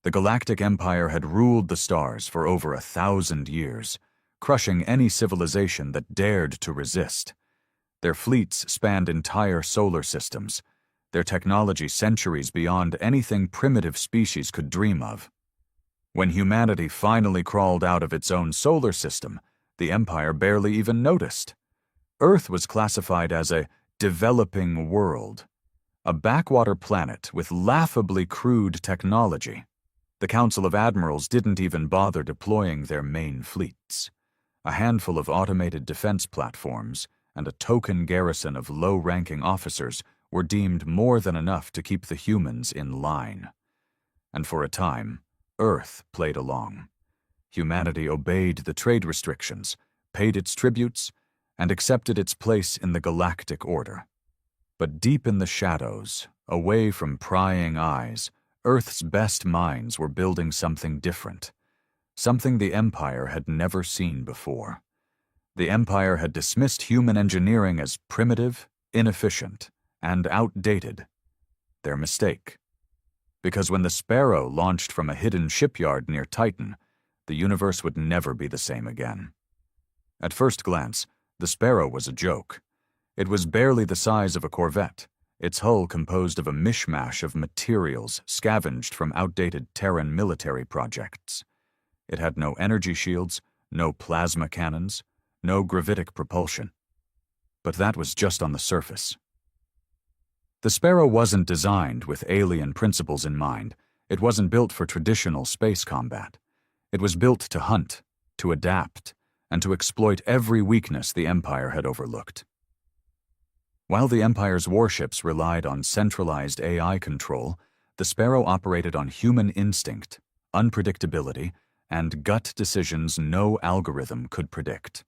The Galactic Empire had ruled the stars for over 1,000 years, crushing any civilization that dared to resist. Their fleets spanned entire solar systems, their technology centuries beyond anything primitive species could dream of. When humanity finally crawled out of its own solar system, the Empire barely even noticed. Earth was classified as a developing world, a backwater planet with laughably crude technology. The Council of Admirals didn't even bother deploying their main fleets. A handful of automated defense platforms and a token garrison of low-ranking officers were deemed more than enough to keep the humans in line. And for a time, Earth played along. Humanity obeyed the trade restrictions, paid its tributes, and accepted its place in the galactic order. But deep in the shadows, away from prying eyes, Earth's best minds were building something different, something the Empire had never seen before. The Empire had dismissed human engineering as primitive, inefficient, and outdated. Their mistake. Because when the Sparrow launched from a hidden shipyard near Titan, the universe would never be the same again. At first glance, the Sparrow was a joke. It was barely the size of a corvette, its hull composed of a mishmash of materials scavenged from outdated Terran military projects. It had no energy shields, no plasma cannons, no gravitic propulsion. But that was just on the surface. The Sparrow wasn't designed with alien principles in mind. It wasn't built for traditional space combat. It was built to hunt, to adapt, and to exploit every weakness the Empire had overlooked. While the Empire's warships relied on centralized AI control, the Sparrow operated on human instinct, unpredictability, and gut decisions no algorithm could predict.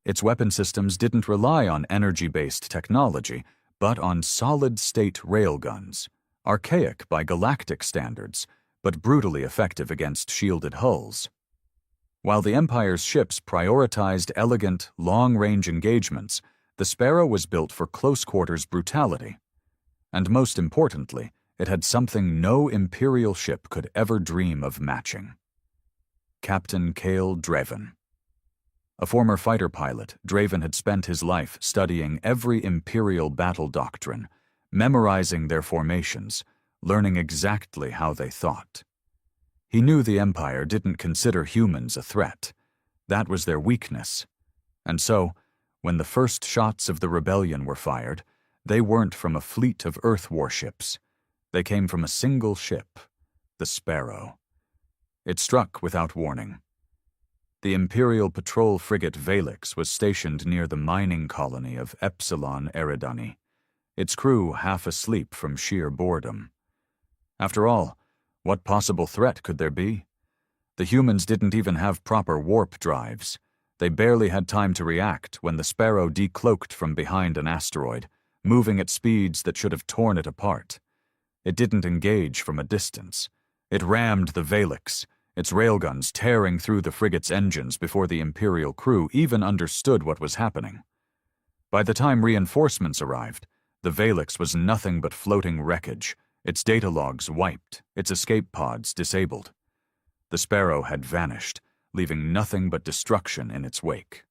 Its weapon systems didn't rely on energy-based technology, but on solid-state railguns, archaic by galactic standards, but brutally effective against shielded hulls. While the Empire's ships prioritized elegant, long-range engagements, the Sparrow was built for close-quarters brutality. And most importantly, it had something no Imperial ship could ever dream of matching. Captain Cale Draven. A former fighter pilot, Draven had spent his life studying every Imperial battle doctrine, memorizing their formations, learning exactly how they thought. He knew the Empire didn't consider humans a threat. That was their weakness. And so, when the first shots of the rebellion were fired, they weren't from a fleet of Earth warships. They came from a single ship, the Sparrow. It struck without warning. The Imperial patrol frigate Valix was stationed near the mining colony of Epsilon Eridani, its crew half asleep from sheer boredom. After all, what possible threat could there be? The humans didn't even have proper warp drives. They barely had time to react when the Sparrow decloaked from behind an asteroid, moving at speeds that should have torn it apart. It didn't engage from a distance. It rammed the Valix, its railguns tearing through the frigate's engines before the Imperial crew even understood what was happening. By the time reinforcements arrived, the Valix was nothing but floating wreckage, its data logs wiped, its escape pods disabled. The Sparrow had vanished, leaving nothing but destruction in its wake.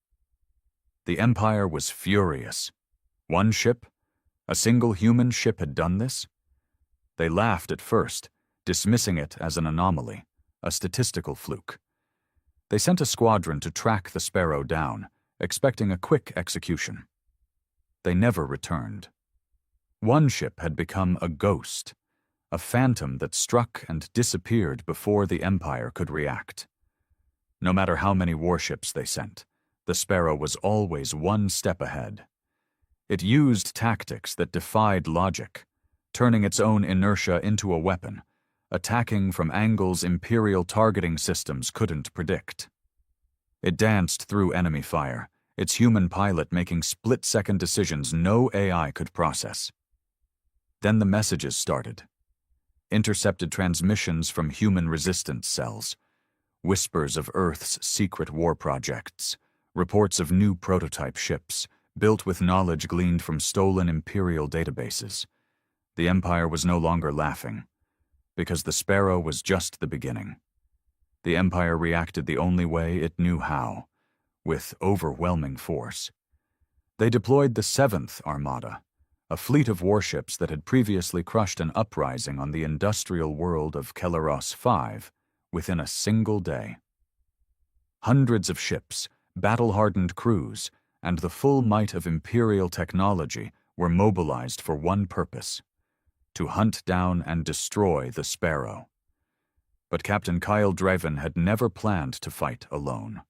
The Empire was furious. One ship? A single human ship had done this? They laughed at first, dismissing it as an anomaly, a statistical fluke. They sent a squadron to track the Sparrow down, expecting a quick execution. They never returned. One ship had become a ghost, a phantom that struck and disappeared before the Empire could react. No matter how many warships they sent, the Sparrow was always one step ahead. It used tactics that defied logic, turning its own inertia into a weapon, attacking from angles Imperial targeting systems couldn't predict. It danced through enemy fire, its human pilot making split-second decisions no AI could process. Then the messages started. Intercepted transmissions from human resistance cells, whispers of Earth's secret war projects, reports of new prototype ships, built with knowledge gleaned from stolen Imperial databases. The Empire was no longer laughing. because the Sparrow was just the beginning. The Empire reacted the only way it knew how, with overwhelming force. They deployed the 7th Armada, a fleet of warships that had previously crushed an uprising on the industrial world of Kelleros V within a single day. Hundreds of ships, battle-hardened crews, and the full might of Imperial technology were mobilized for one purpose: to hunt down and destroy the Sparrow. But Captain Kyle Draven had never planned to fight alone.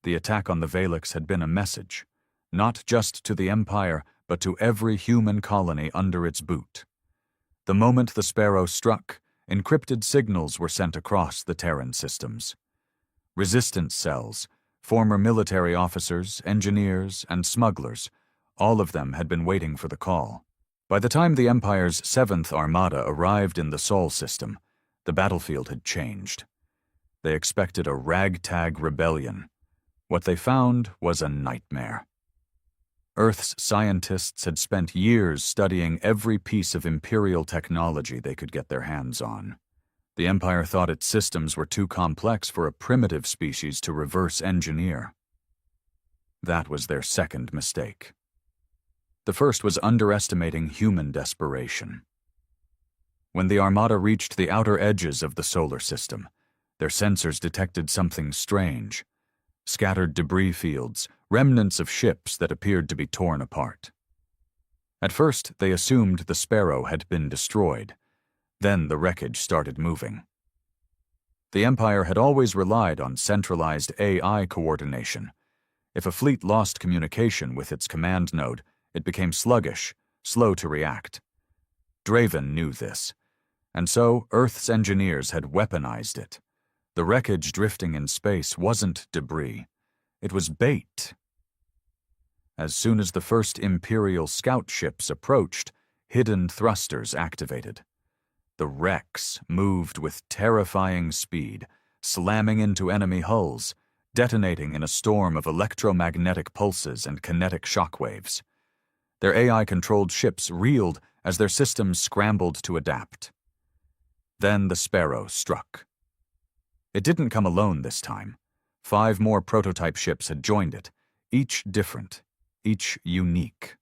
The attack on the Valix had been a message, not just to the Empire, but to every human colony under its boot. The moment the Sparrow struck, encrypted signals were sent across the Terran systems. Resistance cells, former military officers, engineers, and smugglers, all of them had been waiting for the call. By the time the Empire's 7th Armada arrived in the Sol system, the battlefield had changed. They expected a ragtag rebellion. What they found was a nightmare. Earth's scientists had spent years studying every piece of Imperial technology they could get their hands on. The Empire thought its systems were too complex for a primitive species to reverse engineer. That was their second mistake. The first was underestimating human desperation. When the Armada reached the outer edges of the solar system, their sensors detected something strange: scattered debris fields, remnants of ships that appeared to be torn apart. At first, they assumed the Sparrow had been destroyed. Then the wreckage started moving. The Empire had always relied on centralized AI coordination. If a fleet lost communication with its command node, it became sluggish, slow to react. Draven knew this, and so Earth's engineers had weaponized it. The wreckage drifting in space wasn't debris. It was bait. As soon as the first Imperial scout ships approached, hidden thrusters activated. The wrecks moved with terrifying speed, slamming into enemy hulls, detonating in a storm of electromagnetic pulses and kinetic shockwaves. Their AI-controlled ships reeled as their systems scrambled to adapt. Then the Sparrow struck. It didn't come alone this time. 5 more prototype ships had joined it, each different, each unique.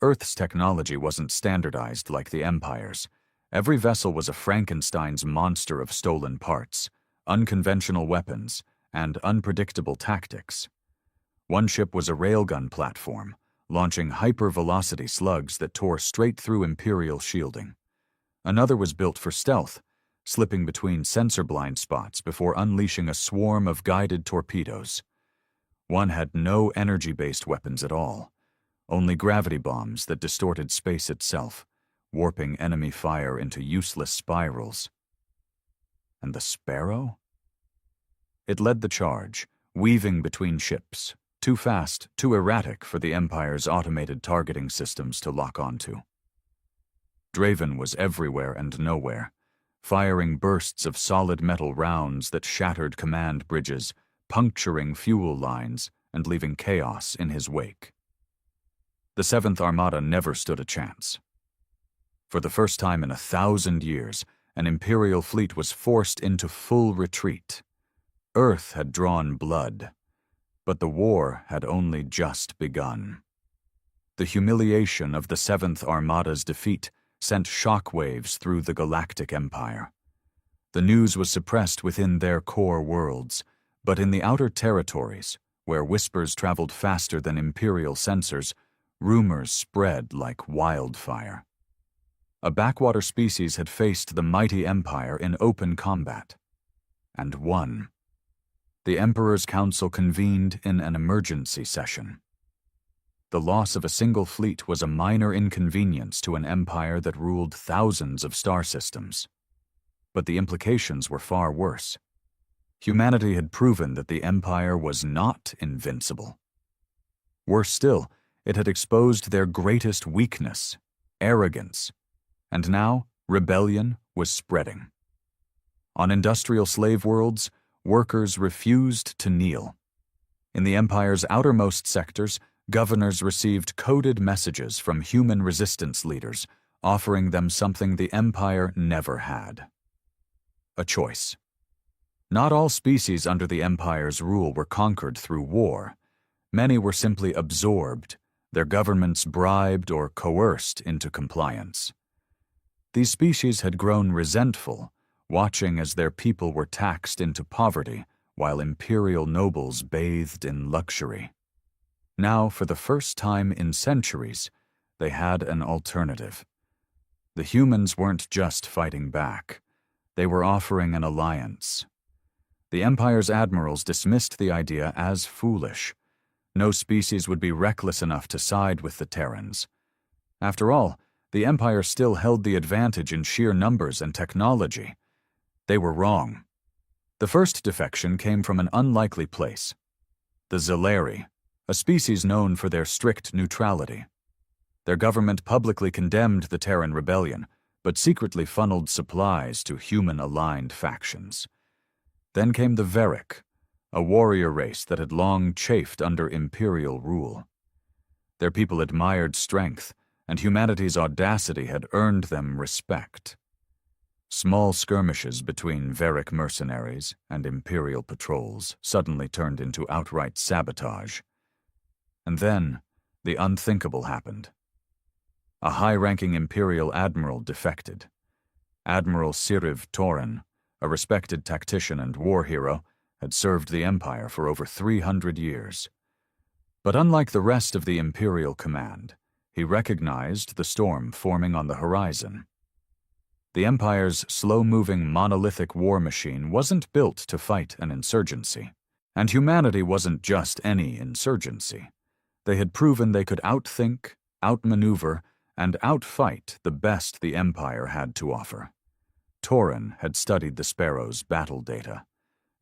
Earth's technology wasn't standardized like the Empire's. Every vessel was a Frankenstein's monster of stolen parts, unconventional weapons, and unpredictable tactics. One ship was a railgun platform, launching hyper-velocity slugs that tore straight through Imperial shielding. Another was built for stealth, slipping between sensor blind spots before unleashing a swarm of guided torpedoes. One had no energy-based weapons at all, only gravity bombs that distorted space itself, warping enemy fire into useless spirals. And the Sparrow? It led the charge, weaving between ships, too fast, too erratic for the Empire's automated targeting systems to lock onto. Draven was everywhere and nowhere, firing bursts of solid metal rounds that shattered command bridges, puncturing fuel lines, and leaving chaos in his wake. The 7th Armada never stood a chance. For the first time in 1,000 years, an Imperial fleet was forced into full retreat. Earth had drawn blood, but the war had only just begun. The humiliation of the 7th Armada's defeat sent shockwaves through the Galactic Empire. The news was suppressed within their core worlds, but in the outer territories, where whispers traveled faster than Imperial sensors, rumors spread like wildfire. A backwater species had faced the mighty Empire in open combat, and won. The Emperor's Council convened in an emergency session. The loss of a single fleet was a minor inconvenience to an empire that ruled thousands of star systems. But the implications were far worse. Humanity had proven that the Empire was not invincible. Worse still, it had exposed their greatest weakness, arrogance, and now rebellion was spreading. On industrial slave worlds, workers refused to kneel. In the Empire's outermost sectors, governors received coded messages from human resistance leaders, offering them something the Empire never had: a choice. Not all species under the Empire's rule were conquered through war. Many were simply absorbed, their governments bribed or coerced into compliance. These species had grown resentful, watching as their people were taxed into poverty while imperial nobles bathed in luxury. Now, for the first time in centuries, they had an alternative. The humans weren't just fighting back. They were offering an alliance. The Empire's admirals dismissed the idea as foolish. No species would be reckless enough to side with the Terrans. After all, the Empire still held the advantage in sheer numbers and technology. They were wrong. The first defection came from an unlikely place: the Zeleri, a species known for their strict neutrality. Their government publicly condemned the Terran rebellion, but secretly funneled supplies to human-aligned factions. Then came the Veric, a warrior race that had long chafed under imperial rule. Their people admired strength, and humanity's audacity had earned them respect. Small skirmishes between Veric mercenaries and imperial patrols suddenly turned into outright sabotage. And then, the unthinkable happened. A high-ranking imperial admiral defected. Admiral Siriv Torin, a respected tactician and war hero, had served the Empire for over 300 years. But unlike the rest of the Imperial command, he recognized the storm forming on the horizon. The Empire's slow-moving monolithic war machine wasn't built to fight an insurgency. And humanity wasn't just any insurgency. They had proven they could outthink, outmaneuver, and outfight the best the Empire had to offer. Torin had studied the Sparrow's battle data.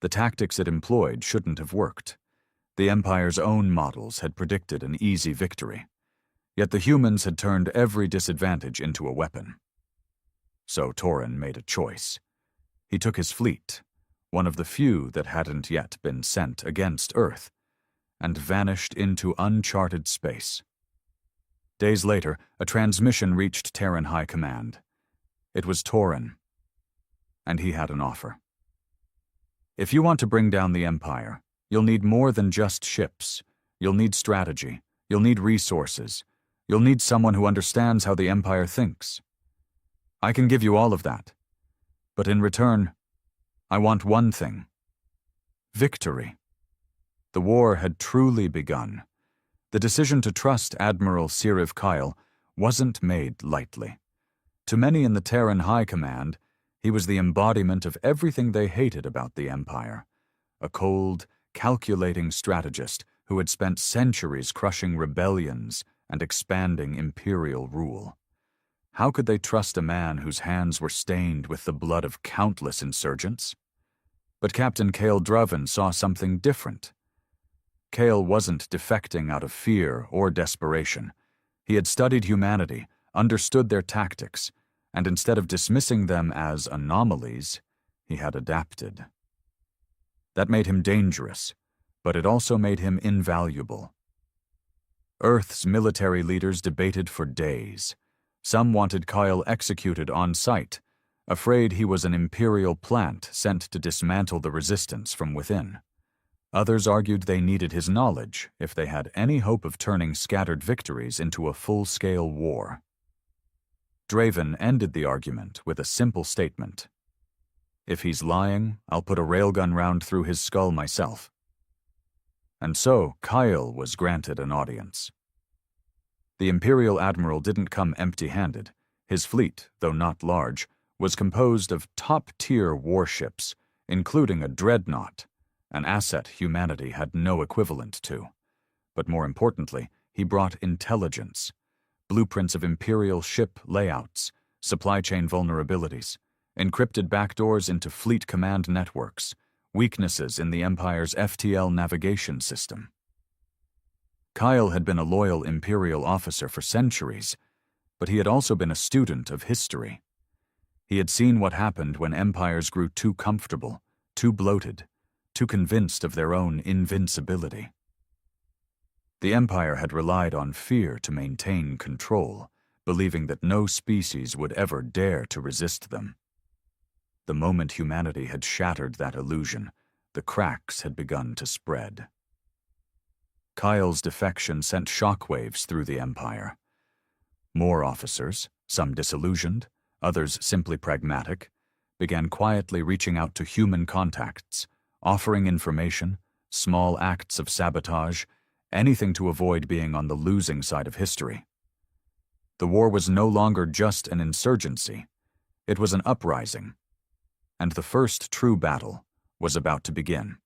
The tactics it employed shouldn't have worked. The Empire's own models had predicted an easy victory. Yet the humans had turned every disadvantage into a weapon. So Torin made a choice. He took his fleet, one of the few that hadn't yet been sent against Earth, and vanished into uncharted space. Days later, a transmission reached Terran High Command. It was Torin, and he had an offer. If you want to bring down the Empire, you'll need more than just ships. You'll need strategy. You'll need resources. You'll need someone who understands how the Empire thinks. I can give you all of that. But in return, I want one thing: victory. The war had truly begun. The decision to trust Admiral Siriv Kyle wasn't made lightly. To many in the Terran High Command, he was the embodiment of everything they hated about the Empire: a cold, calculating strategist who had spent centuries crushing rebellions and expanding imperial rule. How could they trust a man whose hands were stained with the blood of countless insurgents? But Captain Cale Druven saw something different. Cale wasn't defecting out of fear or desperation. He had studied humanity, understood their tactics, and instead of dismissing them as anomalies, he had adapted. That made him dangerous, but it also made him invaluable. Earth's military leaders debated for days. Some wanted Kyle executed on sight, afraid he was an imperial plant sent to dismantle the resistance from within. Others argued they needed his knowledge if they had any hope of turning scattered victories into a full-scale war. Draven ended the argument with a simple statement: "If he's lying, I'll put a railgun round through his skull myself." And so Kyle was granted an audience. The Imperial Admiral didn't come empty-handed. His fleet, though not large, was composed of top-tier warships, including a dreadnought, an asset humanity had no equivalent to. But more importantly, he brought intelligence, blueprints of Imperial ship layouts, supply chain vulnerabilities, encrypted backdoors into fleet command networks, weaknesses in the Empire's FTL navigation system. Kyle had been a loyal Imperial officer for centuries, but he had also been a student of history. He had seen what happened when empires grew too comfortable, too bloated, too convinced of their own invincibility. The Empire had relied on fear to maintain control, believing that no species would ever dare to resist them. The moment humanity had shattered that illusion, the cracks had begun to spread. Kyle's defection sent shockwaves through the Empire. More officers, some disillusioned, others simply pragmatic, began quietly reaching out to human contacts, offering information, small acts of sabotage, anything to avoid being on the losing side of history. The war was no longer just an insurgency, it was an uprising, and the first true battle was about to begin.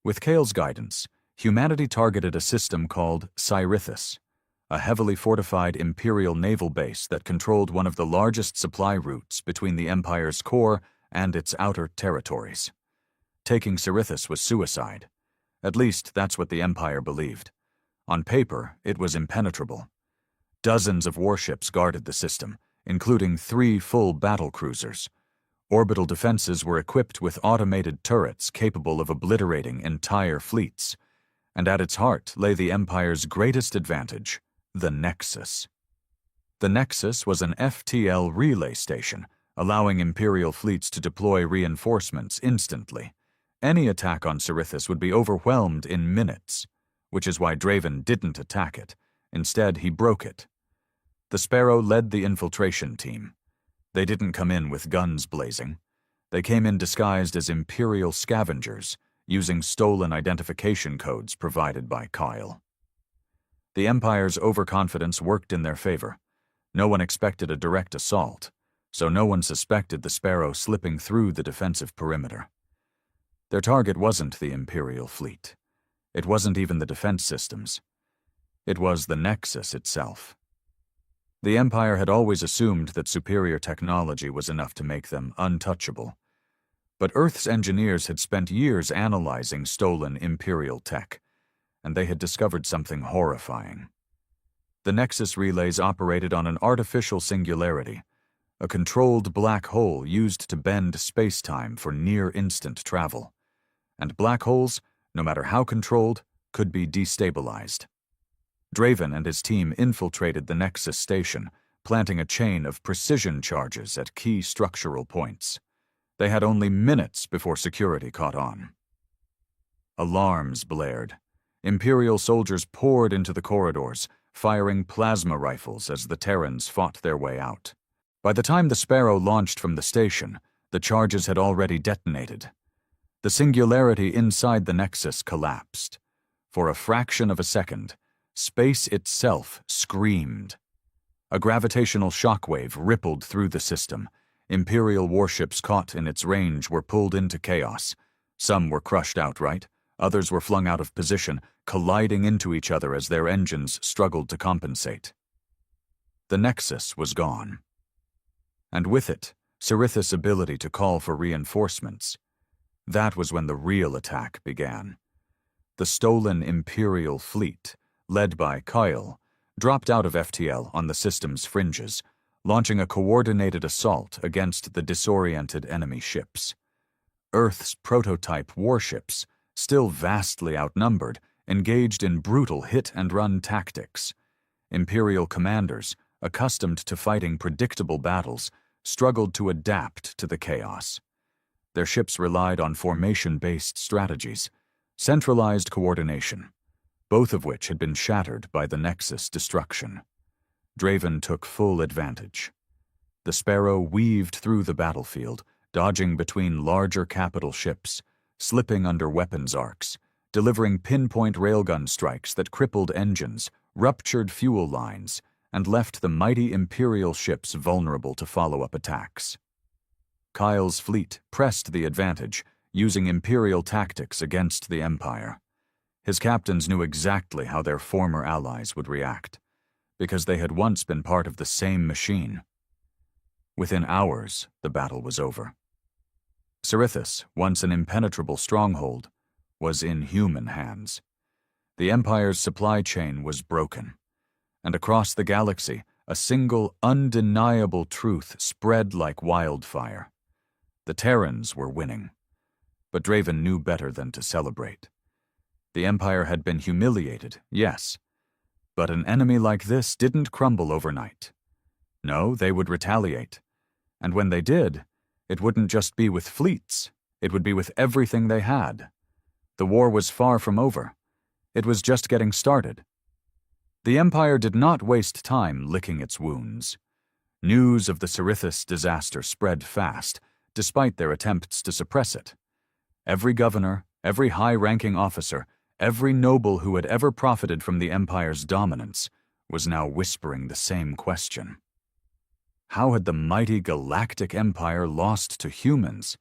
With Kale's guidance, humanity targeted a system called Cyrithus, a heavily fortified Imperial naval base that controlled one of the largest supply routes between the Empire's core and its outer territories. Taking Cyrithus was suicide. At least that's what the Empire believed. On paper, it was impenetrable. Dozens of warships guarded the system, including 3 full battle cruisers. Orbital defenses were equipped with automated turrets capable of obliterating entire fleets. And at its heart lay the Empire's greatest advantage, the Nexus. The Nexus was an FTL relay station, allowing Imperial fleets to deploy reinforcements instantly. Any attack on Cyrithus would be overwhelmed in minutes, which is why Draven didn't attack it. Instead, he broke it. The Sparrow led the infiltration team. They didn't come in with guns blazing. They came in disguised as Imperial scavengers, using stolen identification codes provided by Kyle. The Empire's overconfidence worked in their favor. No one expected a direct assault, so no one suspected the Sparrow slipping through the defensive perimeter. Their target wasn't the Imperial fleet. It wasn't even the defense systems. It was the Nexus itself. The Empire had always assumed that superior technology was enough to make them untouchable. But Earth's engineers had spent years analyzing stolen Imperial tech, and they had discovered something horrifying. The Nexus relays operated on an artificial singularity, a controlled black hole used to bend space-time for near-instant travel. And black holes, no matter how controlled, could be destabilized. Draven and his team infiltrated the Nexus station, planting a chain of precision charges at key structural points. They had only minutes before security caught on. Alarms blared. Imperial soldiers poured into the corridors, firing plasma rifles as the Terrans fought their way out. By the time the Sparrow launched from the station, the charges had already detonated. The singularity inside the Nexus collapsed. For a fraction of a second, space itself screamed. A gravitational shockwave rippled through the system. Imperial warships caught in its range were pulled into chaos. Some were crushed outright, others were flung out of position, colliding into each other as their engines struggled to compensate. The Nexus was gone. And with it, Cyrithus' ability to call for reinforcements. That was when the real attack began. The stolen Imperial fleet, led by Kyle, dropped out of FTL on the system's fringes, launching a coordinated assault against the disoriented enemy ships. Earth's prototype warships, still vastly outnumbered, engaged in brutal hit-and-run tactics. Imperial commanders, accustomed to fighting predictable battles, struggled to adapt to the chaos. Their ships relied on formation-based strategies, centralized coordination, both of which had been shattered by the Nexus destruction. Draven took full advantage. The Sparrow weaved through the battlefield, dodging between larger capital ships, slipping under weapons arcs, delivering pinpoint railgun strikes that crippled engines, ruptured fuel lines, and left the mighty Imperial ships vulnerable to follow-up attacks. Kyle's fleet pressed the advantage, using Imperial tactics against the Empire. His captains knew exactly how their former allies would react, because they had once been part of the same machine. Within hours, the battle was over. Cyrithus, once an impenetrable stronghold, was in human hands. The Empire's supply chain was broken, and across the galaxy, a single, undeniable truth spread like wildfire. The Terrans were winning, but Draven knew better than to celebrate. The Empire had been humiliated, yes, but an enemy like this didn't crumble overnight. No, they would retaliate. And when they did, it wouldn't just be with fleets, it would be with everything they had. The war was far from over. It was just getting started. The Empire did not waste time licking its wounds. News of the Cerithus disaster spread fast, despite their attempts to suppress it. Every governor, every high-ranking officer, every noble who had ever profited from the Empire's dominance was now whispering the same question. How had the mighty Galactic Empire lost to humans?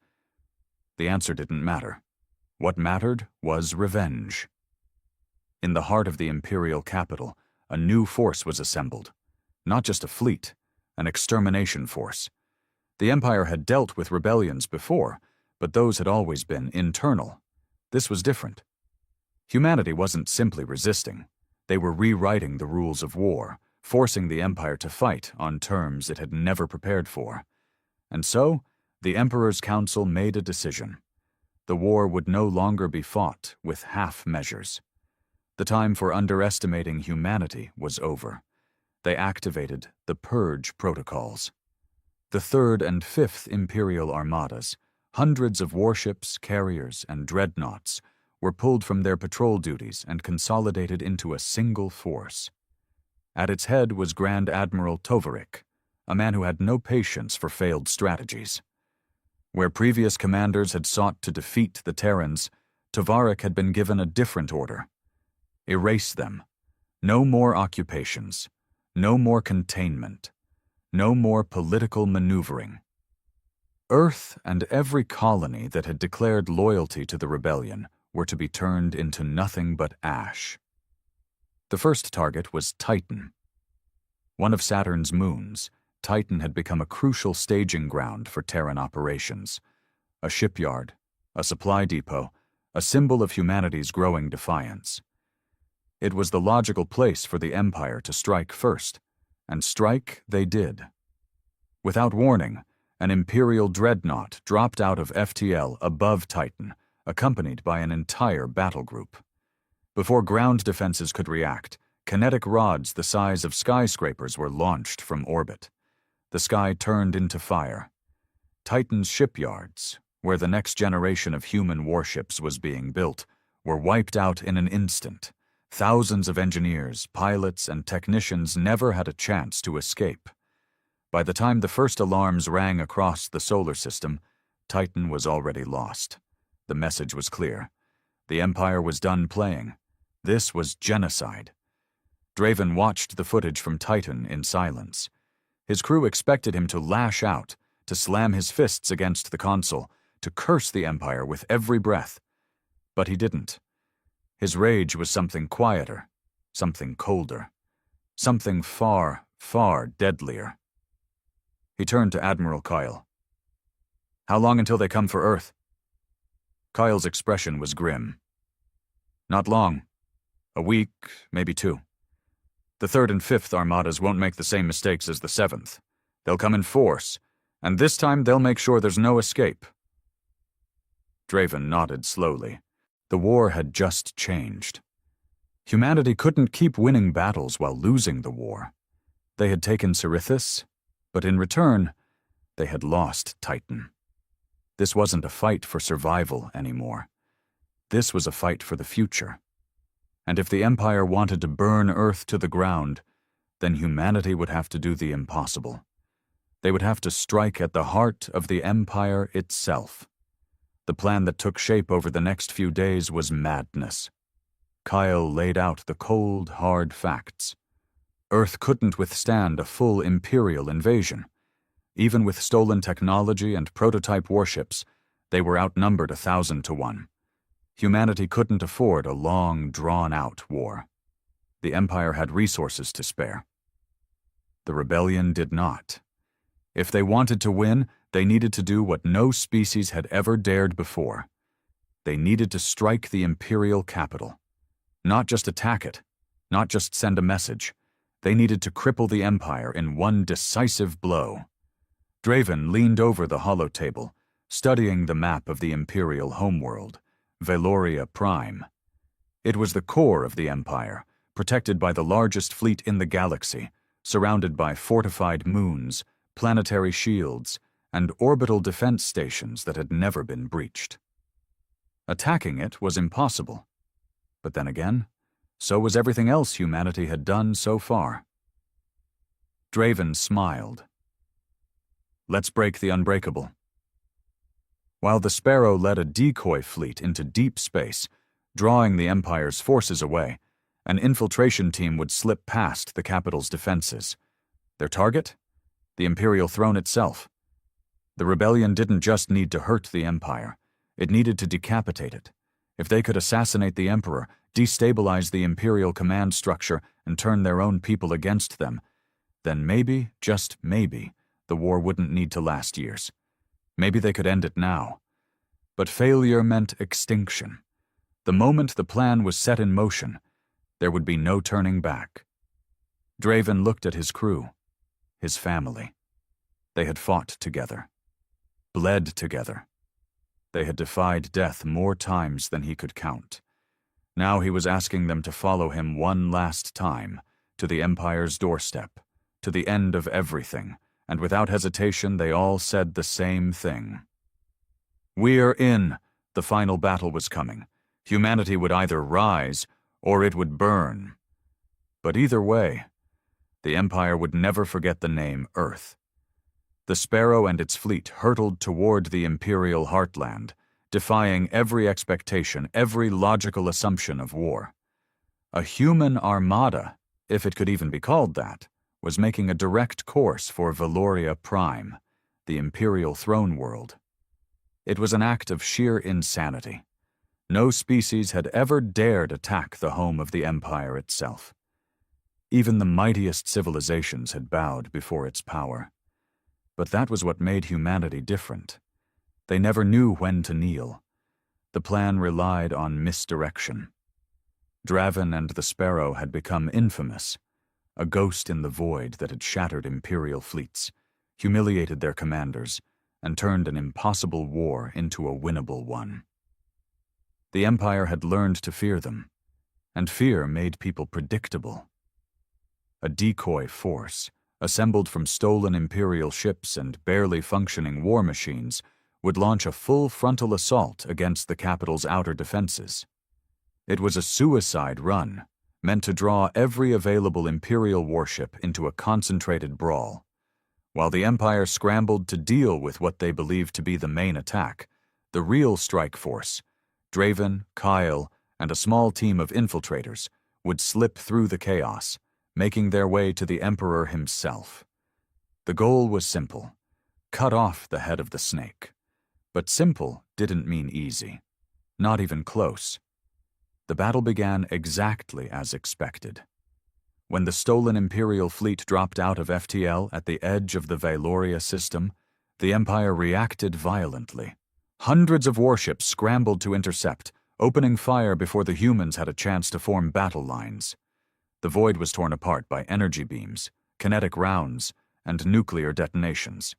The answer didn't matter. What mattered was revenge. In the heart of the Imperial capital, a new force was assembled. Not just a fleet, an extermination force. The Empire had dealt with rebellions before, but those had always been internal. This was different. Humanity wasn't simply resisting. They were rewriting the rules of war, forcing the Empire to fight on terms it had never prepared for. And so, the Emperor's Council made a decision. The war would no longer be fought with half measures. The time for underestimating humanity was over. They activated the Purge Protocols. The 3rd and 5th Imperial Armadas, hundreds of warships, carriers, and dreadnoughts, were pulled from their patrol duties and consolidated into a single force. At its head was Grand Admiral Tovarik, a man who had no patience for failed strategies. Where previous commanders had sought to defeat the Terrans, Tovarik had been given a different order. Erase them. No more occupations. No more containment. No more political maneuvering. Earth and every colony that had declared loyalty to the rebellion were to be turned into nothing but ash. The first target was Titan. One of Saturn's moons, Titan had become a crucial staging ground for Terran operations. A shipyard, a supply depot, a symbol of humanity's growing defiance. It was the logical place for the Empire to strike first, and strike they did. Without warning, an Imperial dreadnought dropped out of FTL above Titan, accompanied by an entire battle group. Before ground defenses could react, kinetic rods the size of skyscrapers were launched from orbit. The sky turned into fire. Titan's shipyards, where the next generation of human warships was being built, were wiped out in an instant. Thousands of engineers, pilots, and technicians never had a chance to escape. By the time the first alarms rang across the solar system, Titan was already lost. The message was clear. The Empire was done playing. This was genocide. Draven watched the footage from Titan in silence. His crew expected him to lash out, to slam his fists against the console, to curse the Empire with every breath. But he didn't. His rage was something quieter, something colder, something far, far deadlier. He turned to Admiral Kyle. "How long until they come for Earth?" Kyle's expression was grim. "Not long. A week, maybe 2. The 3rd and 5th Armadas won't make the same mistakes as the 7th. They'll come in force, and this time they'll make sure there's no escape." Draven nodded slowly. The war had just changed. Humanity couldn't keep winning battles while losing the war. They had taken Cerithus, but in return, they had lost Titan. This wasn't a fight for survival anymore. This was a fight for the future. And if the Empire wanted to burn Earth to the ground, then humanity would have to do the impossible. They would have to strike at the heart of the Empire itself. The plan that took shape over the next few days was madness. Kyle laid out the cold, hard facts. Earth couldn't withstand a full Imperial invasion. Even with stolen technology and prototype warships, they were outnumbered 1,000 to 1. Humanity couldn't afford a long, drawn-out war. The Empire had resources to spare. The rebellion did not. If they wanted to win, they needed to do what no species had ever dared before. They needed to strike the Imperial capital. Not just attack it, not just send a message. They needed to cripple the Empire in one decisive blow. Draven leaned over the holotable, studying the map of the Imperial homeworld, Veloria Prime. It was the core of the Empire, protected by the largest fleet in the galaxy, surrounded by fortified moons, planetary shields, and orbital defense stations that had never been breached. Attacking it was impossible. But then again, so was everything else humanity had done so far. Draven smiled. Let's break the unbreakable. While the Sparrow led a decoy fleet into deep space, drawing the Empire's forces away, an infiltration team would slip past the capital's defenses. Their target? The Imperial throne itself. The rebellion didn't just need to hurt the Empire. It needed to decapitate it. If they could assassinate the Emperor, destabilize the Imperial command structure, and turn their own people against them, then maybe, just maybe, the war wouldn't need to last years. Maybe they could end it now. But failure meant extinction. The moment the plan was set in motion, there would be no turning back. Draven looked at his crew, his family. They had fought together, bled together. They had defied death more times than he could count. Now he was asking them to follow him one last time, to the Empire's doorstep, to the end of everything, and without hesitation they all said the same thing. We're in. The final battle was coming. Humanity would either rise, or it would burn. But either way, the Empire would never forget the name Earth. The Sparrow and its fleet hurtled toward the Imperial heartland, defying every expectation, every logical assumption of war. A human armada, if it could even be called that, was making a direct course for Valoria Prime, the Imperial throne world. It was an act of sheer insanity. No species had ever dared attack the home of the Empire itself. Even the mightiest civilizations had bowed before its power. But that was what made humanity different. They never knew when to kneel. The plan relied on misdirection. Draven and the Sparrow had become infamous, a ghost in the void that had shattered Imperial fleets, humiliated their commanders, and turned an impossible war into a winnable one. The Empire had learned to fear them, and fear made people predictable. A decoy force, assembled from stolen Imperial ships and barely functioning war machines, would launch a full frontal assault against the capital's outer defenses. It was a suicide run, meant to draw every available Imperial warship into a concentrated brawl. While the Empire scrambled to deal with what they believed to be the main attack, the real strike force, Draven, Kyle, and a small team of infiltrators, would slip through the chaos, making their way to the Emperor himself. The goal was simple: cut off the head of the snake. But simple didn't mean easy. Not even close. The battle began exactly as expected. When the stolen Imperial fleet dropped out of FTL at the edge of the Valoria system, the Empire reacted violently. Hundreds of warships scrambled to intercept, opening fire before the humans had a chance to form battle lines. The void was torn apart by energy beams, kinetic rounds, and nuclear detonations.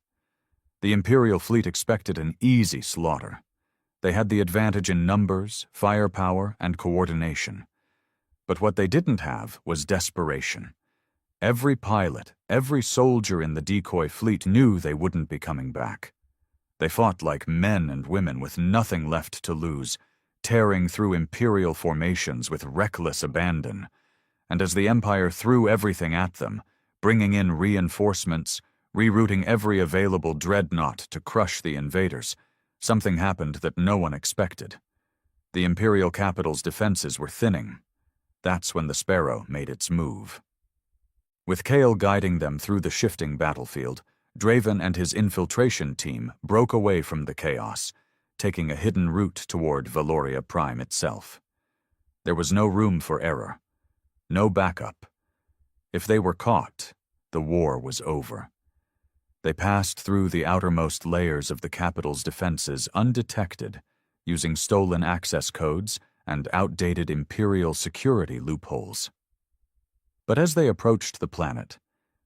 The Imperial fleet expected an easy slaughter. They had the advantage in numbers, firepower, and coordination. But what they didn't have was desperation. Every pilot, every soldier in the decoy fleet knew they wouldn't be coming back. They fought like men and women with nothing left to lose, tearing through Imperial formations with reckless abandon. And as the Empire threw everything at them, bringing in reinforcements, rerouting every available dreadnought to crush the invaders, something happened that no one expected. The Imperial capital's defenses were thinning. That's when the Sparrow made its move. With Kale guiding them through the shifting battlefield, Draven and his infiltration team broke away from the chaos, taking a hidden route toward Valoria Prime itself. There was no room for error. No backup. If they were caught, the war was over. They passed through the outermost layers of the capital's defenses undetected, using stolen access codes and outdated Imperial security loopholes. But as they approached the planet,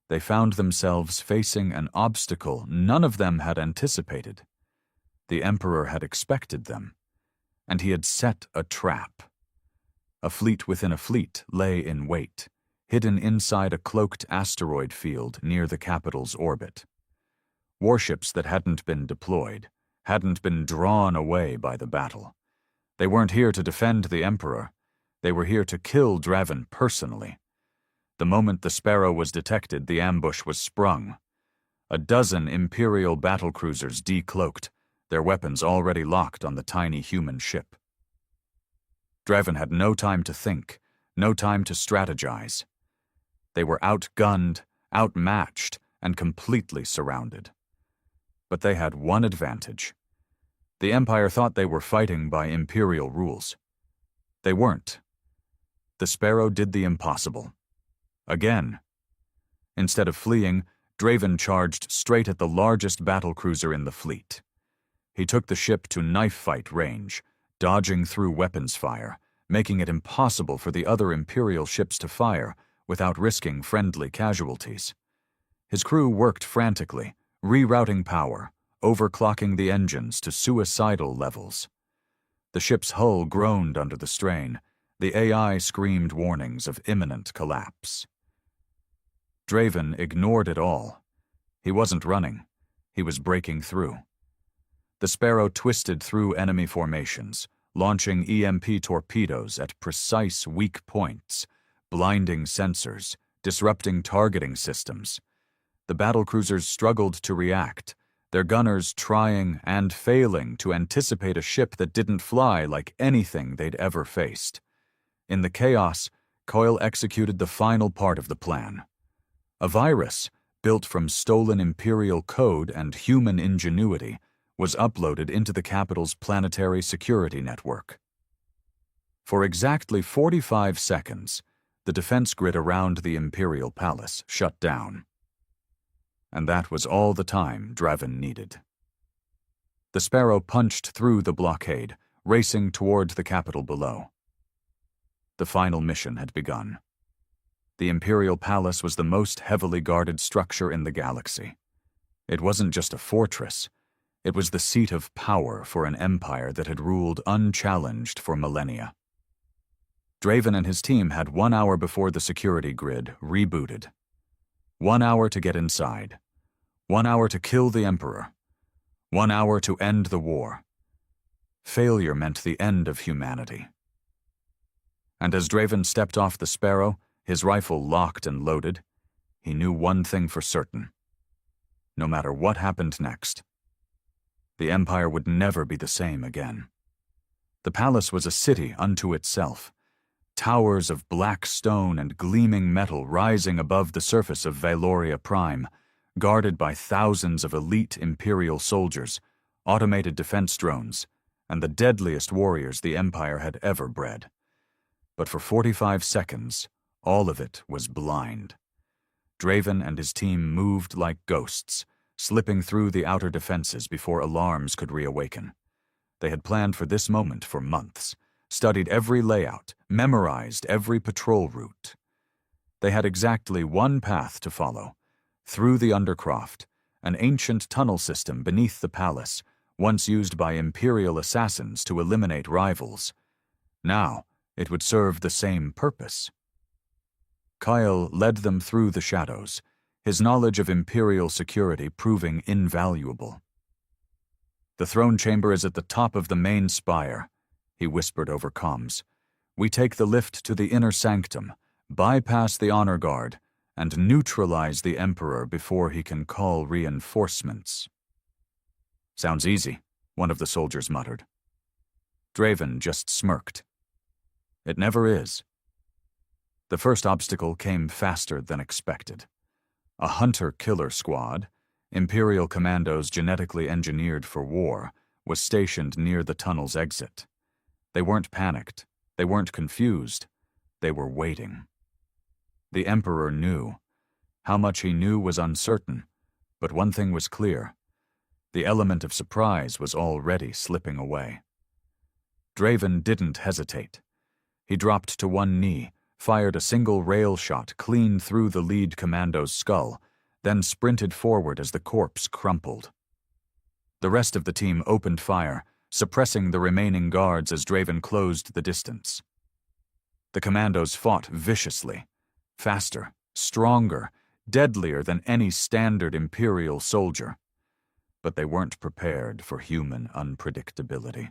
they found themselves facing an obstacle none of them had anticipated. The Emperor had expected them, and he had set a trap. A fleet within a fleet lay in wait, hidden inside a cloaked asteroid field near the capital's orbit. Warships that hadn't been deployed, hadn't been drawn away by the battle. They weren't here to defend the Emperor. They were here to kill Draven personally. The moment the Sparrow was detected, the ambush was sprung. A dozen Imperial battlecruisers decloaked, their weapons already locked on the tiny human ship. Draven had no time to think, no time to strategize. They were outgunned, outmatched, and completely surrounded. But they had one advantage. The Empire thought they were fighting by Imperial rules. They weren't. The Sparrow did the impossible. Again. Instead of fleeing, Draven charged straight at the largest battlecruiser in the fleet. He took the ship to knife-fight range, dodging through weapons fire, making it impossible for the other Imperial ships to fire without risking friendly casualties. His crew worked frantically, rerouting power, overclocking the engines to suicidal levels. The ship's hull groaned under the strain. The AI screamed warnings of imminent collapse. Draven ignored it all. He wasn't running. He was breaking through. The Sparrow twisted through enemy formations, launching EMP torpedoes at precise weak points, blinding sensors, disrupting targeting systems. The battlecruisers struggled to react, their gunners trying and failing to anticipate a ship that didn't fly like anything they'd ever faced. In the chaos, Coil executed the final part of the plan. A virus, built from stolen Imperial code and human ingenuity, was uploaded into the capital's planetary security network. For exactly 45 seconds, the defense grid around the Imperial Palace shut down. And that was all the time Draven needed. The Sparrow punched through the blockade, racing toward the capital below. The final mission had begun. The Imperial Palace was the most heavily guarded structure in the galaxy. It wasn't just a fortress. It was the seat of power for an empire that had ruled unchallenged for millennia. Draven and his team had 1 hour before the security grid rebooted. 1 hour to get inside. 1 hour to kill the Emperor. 1 hour to end the war. Failure meant the end of humanity. And as Draven stepped off the Sparrow, his rifle locked and loaded, he knew one thing for certain. No matter what happened next, the Empire would never be the same again. The palace was a city unto itself, towers of black stone and gleaming metal rising above the surface of Valoria Prime, guarded by thousands of elite Imperial soldiers, automated defense drones, and the deadliest warriors the Empire had ever bred. But for 45 seconds, all of it was blind. Draven and his team moved like ghosts, slipping through the outer defenses before alarms could reawaken. They had planned for this moment for months, studied every layout, memorized every patrol route. They had exactly one path to follow, through the Undercroft, an ancient tunnel system beneath the palace, once used by Imperial assassins to eliminate rivals. Now, it would serve the same purpose. Kyle led them through the shadows, his knowledge of Imperial security proving invaluable. "The throne chamber is at the top of the main spire," he whispered over comms. "We take the lift to the inner sanctum, bypass the honor guard, and neutralize the Emperor before he can call reinforcements." "Sounds easy," one of the soldiers muttered. Draven just smirked. "It never is." The first obstacle came faster than expected. A hunter-killer squad, Imperial commandos genetically engineered for war, was stationed near the tunnel's exit. They weren't panicked. They weren't confused. They were waiting. The Emperor knew. How much he knew was uncertain, but one thing was clear. The element of surprise was already slipping away. Draven didn't hesitate. He dropped to one knee, fired a single rail shot clean through the lead commando's skull, then sprinted forward as the corpse crumpled. The rest of the team opened fire, suppressing the remaining guards as Draven closed the distance. The commandos fought viciously. faster, stronger, deadlier than any standard Imperial soldier. But they weren't prepared for human unpredictability.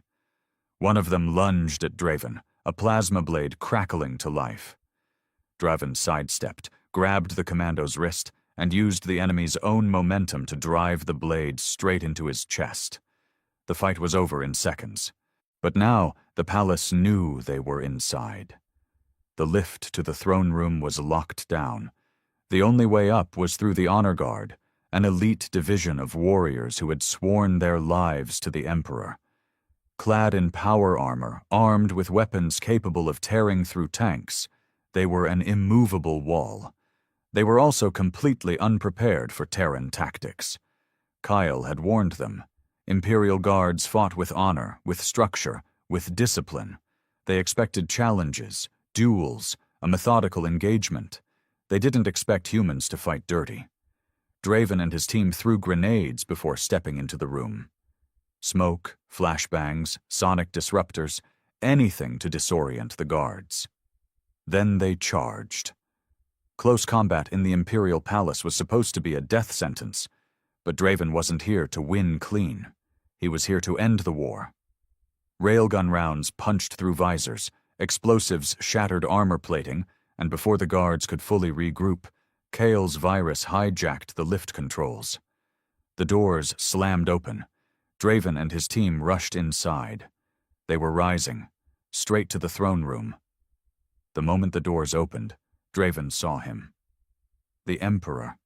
One of them lunged at Draven, a plasma blade crackling to life. Draven sidestepped, grabbed the commando's wrist, and used the enemy's own momentum to drive the blade straight into his chest. The fight was over in seconds. But now the palace knew they were inside. The lift to the throne room was locked down. The only way up was through the Honor Guard, an elite division of warriors who had sworn their lives to the Emperor. Clad in power armor, armed with weapons capable of tearing through tanks, they were an immovable wall. They were also completely unprepared for Terran tactics. Kyle had warned them. Imperial guards fought with honor, with structure, with discipline. They expected challenges, duels, a methodical engagement. They didn't expect humans to fight dirty. Draven and his team threw grenades before stepping into the room. Smoke, flashbangs, sonic disruptors, anything to disorient the guards. Then they charged. Close combat in the Imperial Palace was supposed to be a death sentence, but Draven wasn't here to win clean. He was here to end the war. Railgun rounds punched through visors, explosives shattered armor plating, and before the guards could fully regroup, Kale's virus hijacked the lift controls. The doors slammed open. Draven and his team rushed inside. They were rising, straight to the throne room. The moment the doors opened, Draven saw him. The Emperor.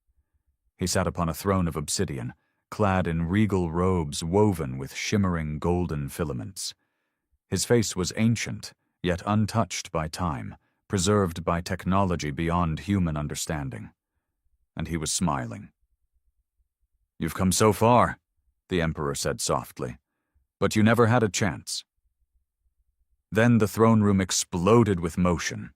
He sat upon a throne of obsidian, clad in regal robes woven with shimmering golden filaments. His face was ancient, yet untouched by time, preserved by technology beyond human understanding. And he was smiling. "You've come so far," the Emperor said softly, "but you never had a chance." Then the throne room exploded with motion.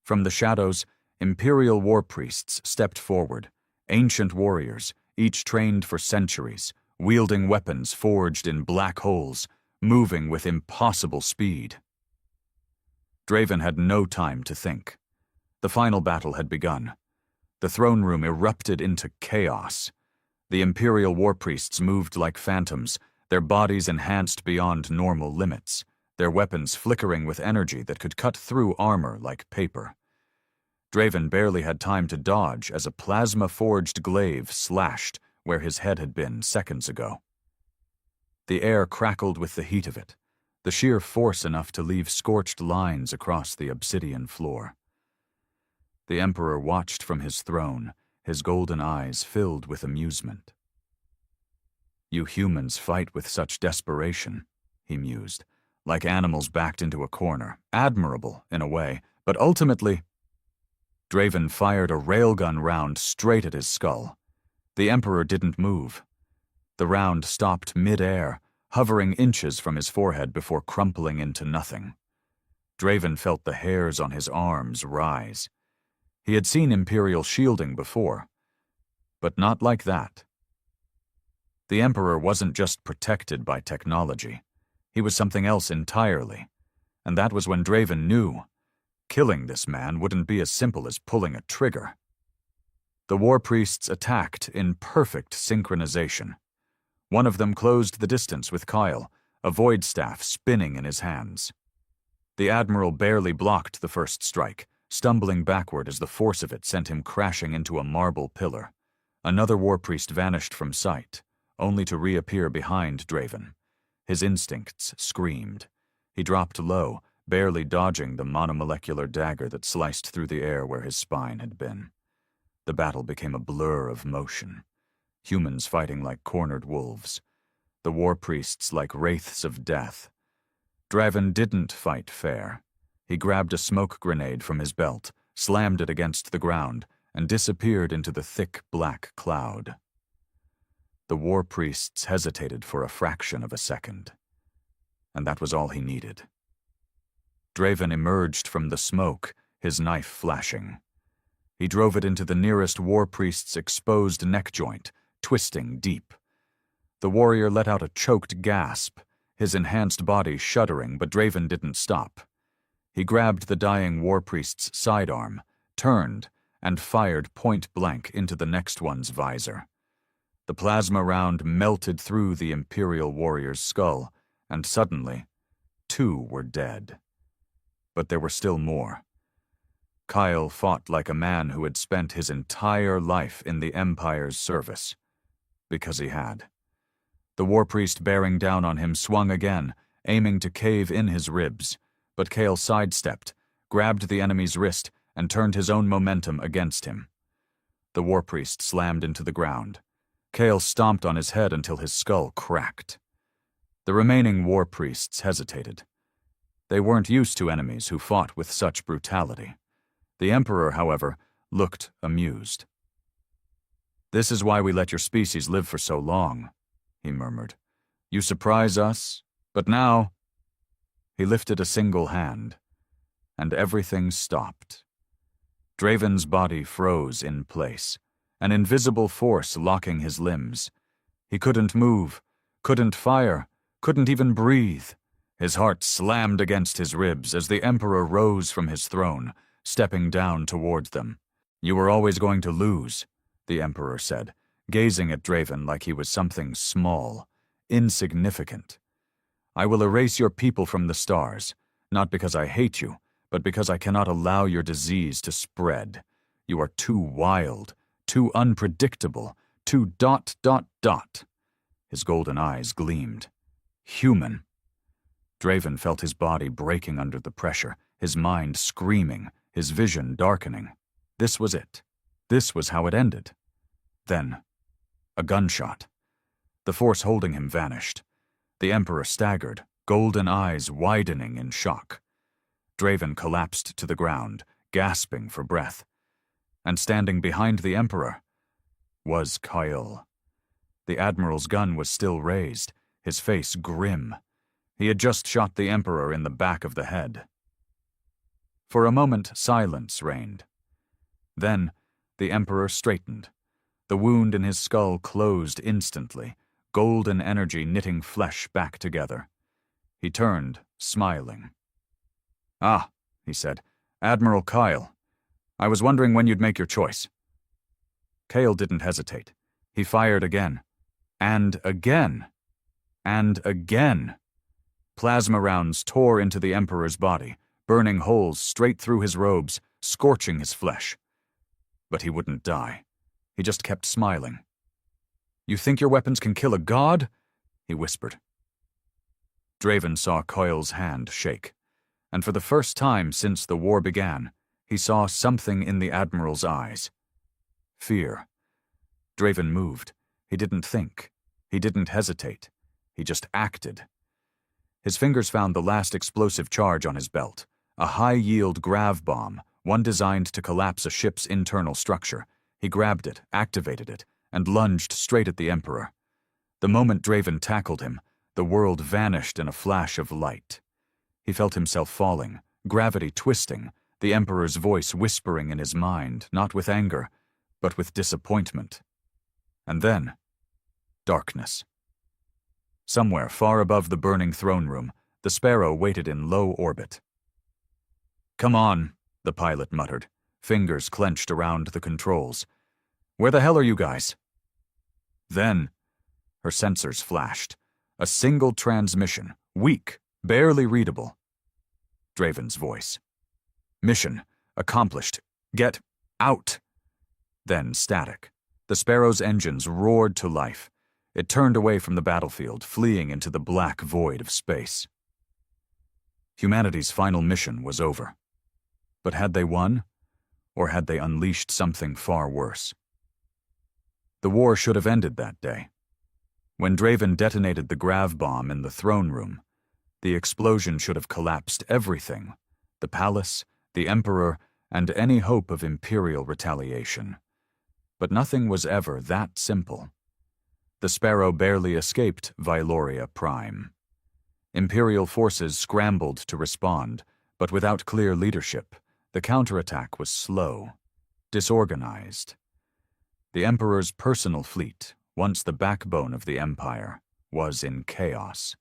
From the shadows, Imperial war priests stepped forward, ancient warriors, each trained for centuries, wielding weapons forged in black holes, moving with impossible speed. Draven had no time to think. The final battle had begun. The throne room erupted into chaos. The Imperial war priests moved like phantoms, their bodies enhanced beyond normal limits, their weapons flickering with energy that could cut through armor like paper. Draven barely had time to dodge as a plasma-forged glaive slashed where his head had been seconds ago. The air crackled with the heat of it, the sheer force enough to leave scorched lines across the obsidian floor. The Emperor watched from his throne, his golden eyes filled with amusement. "You humans fight with such desperation," he mused, "like animals backed into a corner. Admirable, in a way, but ultimately—" Draven fired a railgun round straight at his skull. The Emperor didn't move. The round stopped mid-air, hovering inches from his forehead before crumpling into nothing. Draven felt the hairs on his arms rise. He had seen Imperial shielding before, but not like that. The Emperor wasn't just protected by technology. He was something else entirely, and that was when Draven knew. Killing this man wouldn't be as simple as pulling a trigger. The war priests attacked in perfect synchronization. One of them closed the distance with Kyle, a void staff spinning in his hands. The Admiral barely blocked the first strike, stumbling backward as the force of it sent him crashing into a marble pillar. Another war priest vanished from sight, only to reappear behind Draven. His instincts screamed. He dropped low, barely dodging the monomolecular dagger that sliced through the air where his spine had been. The battle became a blur of motion. Humans fighting like cornered wolves. The war priests like wraiths of death. Draven didn't fight fair. He grabbed a smoke grenade from his belt, slammed it against the ground, and disappeared into the thick black cloud. The war priests hesitated for a fraction of a second. And that was all he needed. Draven emerged from the smoke, his knife flashing. He drove it into the nearest war priest's exposed neck joint, twisting deep. The warrior let out a choked gasp, his enhanced body shuddering, but Draven didn't stop. He grabbed the dying war priest's sidearm, turned, and fired point-blank into the next one's visor. The plasma round melted through the Imperial warrior's skull, and suddenly, 2 were dead. But there were still more. Kyle fought like a man who had spent his entire life in the Empire's service. Because he had. The war priest bearing down on him swung again, aiming to cave in his ribs, but Kale sidestepped, grabbed the enemy's wrist, and turned his own momentum against him. The war priest slammed into the ground. Kale stomped on his head until his skull cracked. The remaining war priests hesitated. They weren't used to enemies who fought with such brutality. The Emperor, however, looked amused. "This is why we let your species live for so long," he murmured. "You surprise us, but now—" He lifted a single hand, and everything stopped. Draven's body froze in place, an invisible force locking his limbs. He couldn't move, couldn't fire, couldn't even breathe. His heart slammed against his ribs as the Emperor rose from his throne, stepping down towards them. "You were always going to lose," the Emperor said, gazing at Draven like he was something small, insignificant. "I will erase your people from the stars, not because I hate you, but because I cannot allow your disease to spread. You are too wild, too unpredictable, too ... His golden eyes gleamed. "Human." Draven felt his body breaking under the pressure, his mind screaming, his vision darkening. This was it. This was how it ended. Then, a gunshot. The force holding him vanished. The Emperor staggered, golden eyes widening in shock. Draven collapsed to the ground, gasping for breath. And standing behind the Emperor was Kyle. The Admiral's gun was still raised, his face grim. He had just shot the Emperor in the back of the head. For a moment, silence reigned. Then, the Emperor straightened. The wound in his skull closed instantly, golden energy knitting flesh back together. He turned, smiling. "Ah," he said, "Admiral Kyle. I was wondering when you'd make your choice." Kale didn't hesitate. He fired again. And again. And again. Plasma rounds tore into the Emperor's body, burning holes straight through his robes, scorching his flesh. But he wouldn't die. He just kept smiling. "You think your weapons can kill a god?" he whispered. Draven saw Kyle's hand shake, and for the first time since the war began, he saw something in the Admiral's eyes. Fear. Draven moved. He didn't think. He didn't hesitate. He just acted. His fingers found the last explosive charge on his belt, a high-yield grav bomb, one designed to collapse a ship's internal structure. He grabbed it, activated it, and lunged straight at the Emperor. The moment Draven tackled him, the world vanished in a flash of light. He felt himself falling, gravity twisting, the Emperor's voice whispering in his mind, not with anger, but with disappointment. And then, darkness. Somewhere far above the burning throne room, the Sparrow waited in low orbit. "Come on," the pilot muttered, fingers clenched around the controls. "Where the hell are you guys?" Then, her sensors flashed. A single transmission, weak, barely readable. Draven's voice. "Mission accomplished. Get out." Then static. The Sparrow's engines roared to life. It turned away from the battlefield, fleeing into the black void of space. Humanity's final mission was over. But had they won? Or had they unleashed something far worse? The war should have ended that day. When Draven detonated the grav bomb in the throne room, the explosion should have collapsed everything: the palace, the Emperor, and any hope of Imperial retaliation. But nothing was ever that simple. The Sparrow barely escaped Vyloria Prime. Imperial forces scrambled to respond, but without clear leadership, the counterattack was slow, disorganized. The Emperor's personal fleet, once the backbone of the Empire, was in chaos.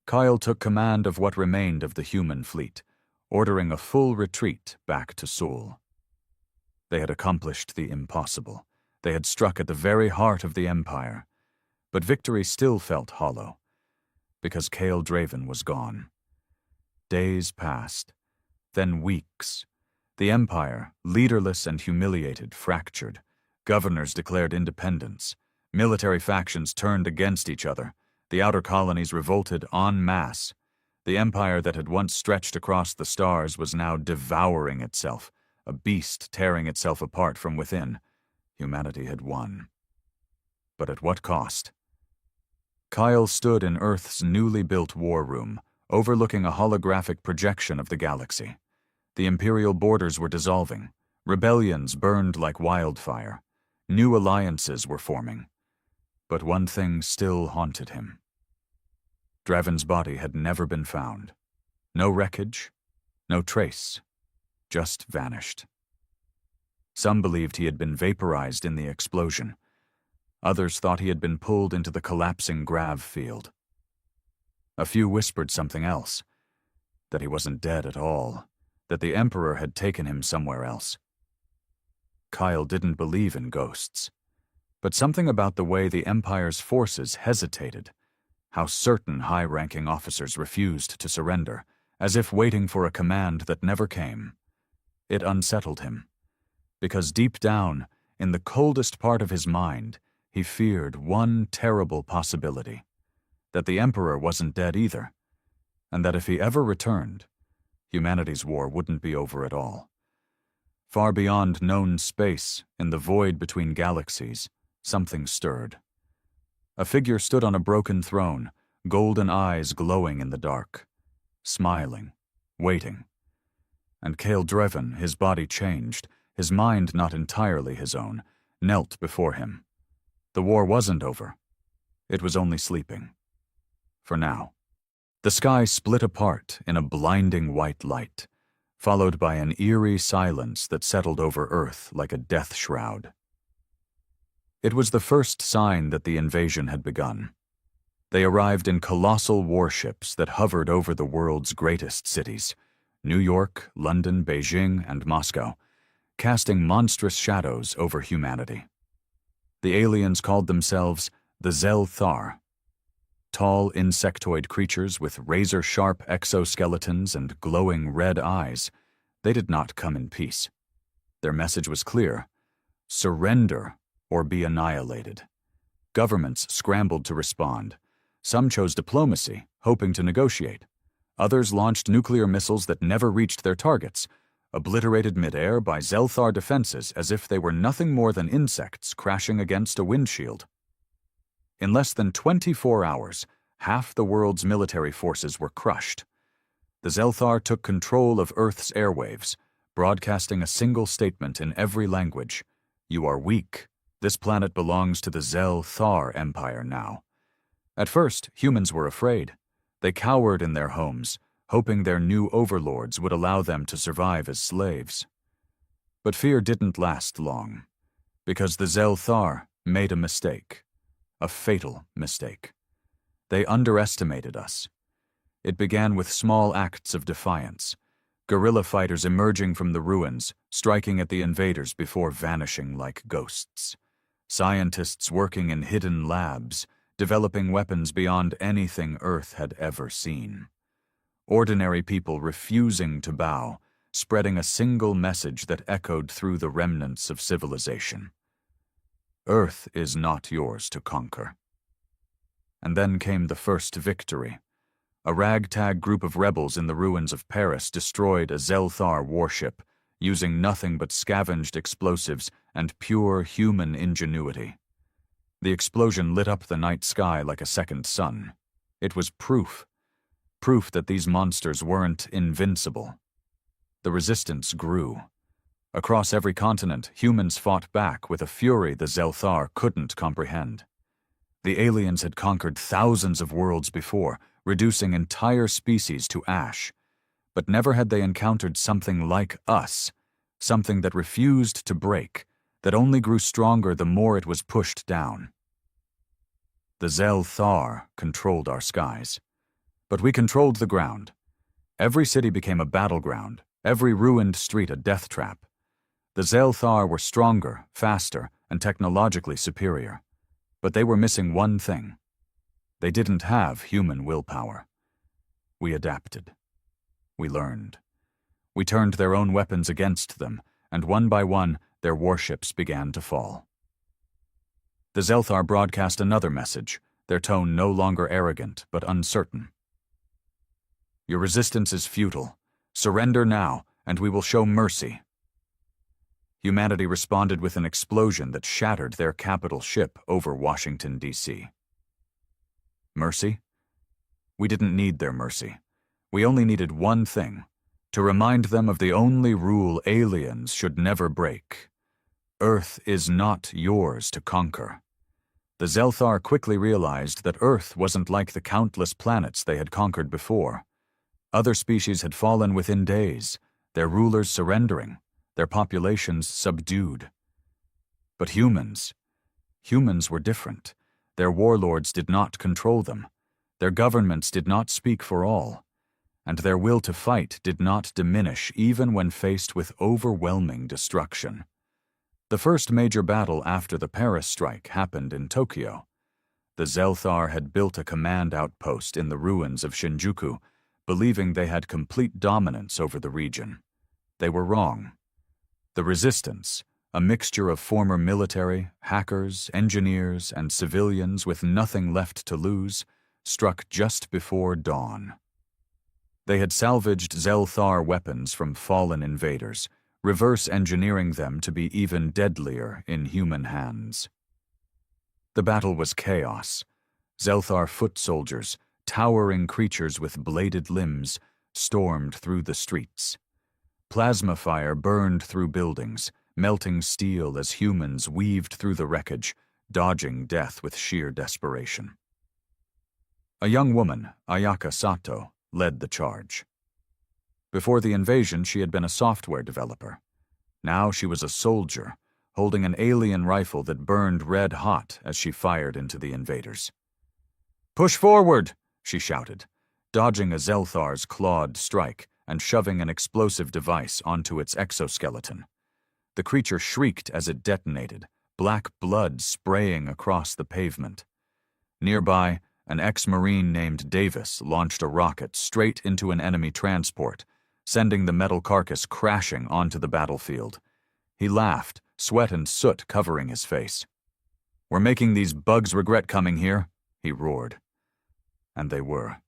Kyle took command of what remained of the human fleet, ordering a full retreat back to Seoul. They had accomplished the impossible. They had struck at the very heart of the Empire. But victory still felt hollow, because Kael Draven was gone. Days passed, then weeks. The Empire, leaderless and humiliated, fractured. Governors declared independence. Military factions turned against each other. The outer colonies revolted en masse. The empire that had once stretched across the stars was now devouring itself, a beast tearing itself apart from within. Humanity had won. But at what cost? Kyle stood in Earth's newly built war room, overlooking a holographic projection of the galaxy. The imperial borders were dissolving. Rebellions burned like wildfire. New alliances were forming. But one thing still haunted him. Draven's body had never been found. No wreckage, no trace, just vanished. Some believed he had been vaporized in the explosion. Others thought he had been pulled into the collapsing grav field. A few whispered something else, that he wasn't dead at all, that the Emperor had taken him somewhere else. Kyle didn't believe in ghosts, but something about the way the Empire's forces hesitated, how certain high-ranking officers refused to surrender, as if waiting for a command that never came. It unsettled him, because deep down, in the coldest part of his mind, he feared one terrible possibility, that the Emperor wasn't dead either, and that if he ever returned, humanity's war wouldn't be over at all. Far beyond known space, in the void between galaxies, something stirred. A figure stood on a broken throne, golden eyes glowing in the dark, smiling, waiting. And Kael Draven, his body changed, his mind not entirely his own, knelt before him. The war wasn't over. It was only sleeping. For now. The sky split apart in a blinding white light, followed by an eerie silence that settled over Earth like a death shroud. It was the first sign that the invasion had begun. They arrived in colossal warships that hovered over the world's greatest cities, New York, London, Beijing, and Moscow, casting monstrous shadows over humanity. The aliens called themselves the Zel-Thar. Tall insectoid creatures with razor-sharp exoskeletons and glowing red eyes, they did not come in peace. Their message was clear: surrender or be annihilated. Governments scrambled to respond. Some chose diplomacy, hoping to negotiate. Others launched nuclear missiles that never reached their targets, obliterated midair by Zel-Thar defenses as if they were nothing more than insects crashing against a windshield. In less than 24 hours, half the world's military forces were crushed. The Zel-Thar took control of Earth's airwaves, broadcasting a single statement in every language: "You are weak. This planet belongs to the Zel-Thar Empire now." At first, humans were afraid. They cowered in their homes, hoping their new overlords would allow them to survive as slaves. But fear didn't last long, because the Zel-Thar made a mistake. A fatal mistake. They underestimated us. It began with small acts of defiance, guerrilla fighters emerging from the ruins, striking at the invaders before vanishing like ghosts. Scientists working in hidden labs, developing weapons beyond anything Earth had ever seen. Ordinary people refusing to bow, spreading a single message that echoed through the remnants of civilization: Earth is not yours to conquer. And then came the first victory. A ragtag group of rebels in the ruins of Paris destroyed a Zel-Thar warship, using nothing but scavenged explosives and pure human ingenuity. The explosion lit up the night sky like a second sun. It was proof that these monsters weren't invincible. The resistance grew. Across every continent, humans fought back with a fury the Zel-Thar couldn't comprehend. The aliens had conquered thousands of worlds before, reducing entire species to ash. But never had they encountered something like us, something that refused to break, that only grew stronger the more it was pushed down. The Zel-Thar controlled our skies, but we controlled the ground. Every city became a battleground, every ruined street a death trap. The Zelthar were stronger, faster, and technologically superior. But they were missing one thing. They didn't have human willpower. We adapted. We learned. We turned their own weapons against them, and one by one, their warships began to fall. The Zelthar broadcast another message, their tone no longer arrogant, but uncertain. Your resistance is futile. Surrender now, and we will show mercy. Humanity responded with an explosion that shattered their capital ship over Washington, D.C. Mercy? We didn't need their mercy. We only needed one thing, to remind them of the only rule aliens should never break. Earth is not yours to conquer. The Zelthar quickly realized that Earth wasn't like the countless planets they had conquered before. Other species had fallen within days, their rulers surrendering, their populations subdued. But humans were different. Their warlords did not control them. Their governments did not speak for all. And their will to fight did not diminish even when faced with overwhelming destruction. The first major battle after the Paris strike happened in Tokyo. The Zelthar had built a command outpost in the ruins of Shinjuku, believing they had complete dominance over the region. They were wrong. The resistance, a mixture of former military, hackers, engineers, and civilians with nothing left to lose, struck just before dawn. They had salvaged Zelthar weapons from fallen invaders, reverse engineering them to be even deadlier in human hands. The battle was chaos. Zelthar foot soldiers, towering creatures with bladed limbs, stormed through the streets. Plasma fire burned through buildings, melting steel as humans weaved through the wreckage, dodging death with sheer desperation. A young woman, Ayaka Sato, led the charge. Before the invasion, she had been a software developer. Now she was a soldier, holding an alien rifle that burned red hot as she fired into the invaders. "Push forward!" she shouted, dodging a Zelthar's clawed strike and shoving an explosive device onto its exoskeleton. The creature shrieked as it detonated, black blood spraying across the pavement. Nearby, an ex-Marine named Davis launched a rocket straight into an enemy transport, sending the metal carcass crashing onto the battlefield. He laughed, sweat and soot covering his face. "We're making these bugs regret coming here," he roared. And they were.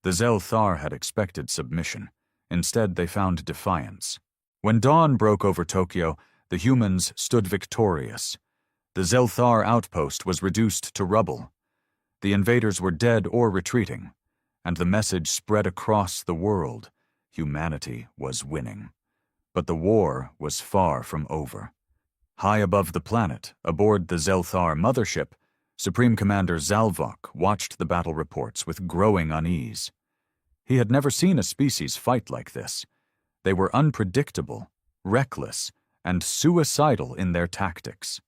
The Zelthar had expected submission. Instead, they found defiance. When dawn broke over Tokyo, the humans stood victorious. The Zelthar outpost was reduced to rubble. The invaders were dead or retreating, and the message spread across the world. Humanity was winning. But the war was far from over. High above the planet, aboard the Zelthar mothership, Supreme Commander Zalvok watched the battle reports with growing unease. He had never seen a species fight like this. They were unpredictable, reckless, and suicidal in their tactics.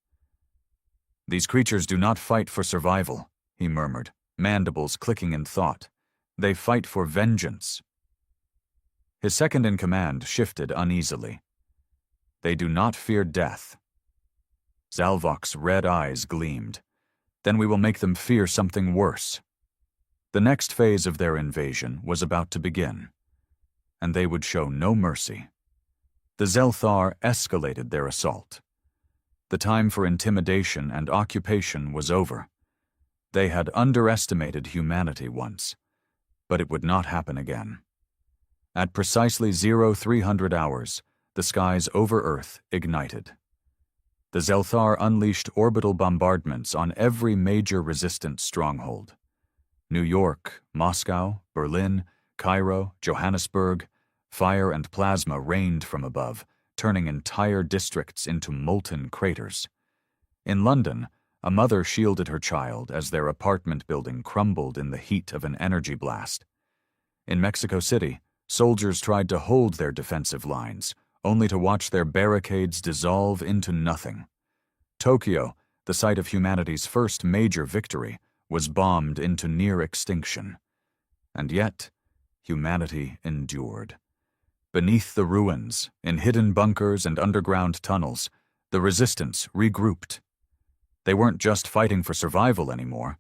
"These creatures do not fight for survival," he murmured, mandibles clicking in thought. "They fight for vengeance." His second-in-command shifted uneasily. "They do not fear death." Zalvok's red eyes gleamed. "Then we will make them fear something worse." The next phase of their invasion was about to begin, and they would show no mercy. The Zelthar escalated their assault. The time for intimidation and occupation was over. They had underestimated humanity once, but it would not happen again. At precisely 0300 hours, the skies over Earth ignited. The Zelthar unleashed orbital bombardments on every major resistance stronghold. New York, Moscow, Berlin, Cairo, Johannesburg, fire and plasma rained from above, turning entire districts into molten craters. In London, a mother shielded her child as their apartment building crumbled in the heat of an energy blast. In Mexico City, soldiers tried to hold their defensive lines, only to watch their barricades dissolve into nothing. Tokyo, the site of humanity's first major victory, was bombed into near extinction. And yet, humanity endured. Beneath the ruins, in hidden bunkers and underground tunnels, the resistance regrouped. They weren't just fighting for survival anymore.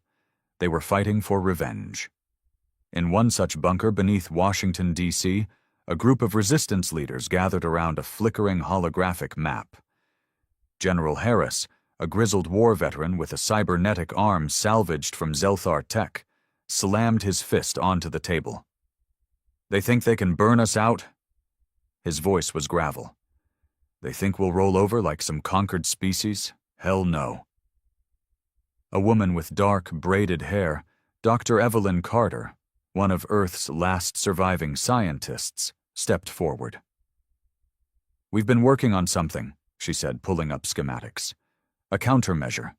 They were fighting for revenge. In one such bunker beneath Washington, D.C., a group of resistance leaders gathered around a flickering holographic map. General Harris, a grizzled war veteran with a cybernetic arm salvaged from Zelthar tech, slammed his fist onto the table. "They think they can burn us out?" His voice was gravel. "They think we'll roll over like some conquered species? Hell no." A woman with dark, braided hair, Dr. Evelyn Carter, one of Earth's last surviving scientists, stepped forward. "We've been working on something," she said, pulling up schematics. "A countermeasure.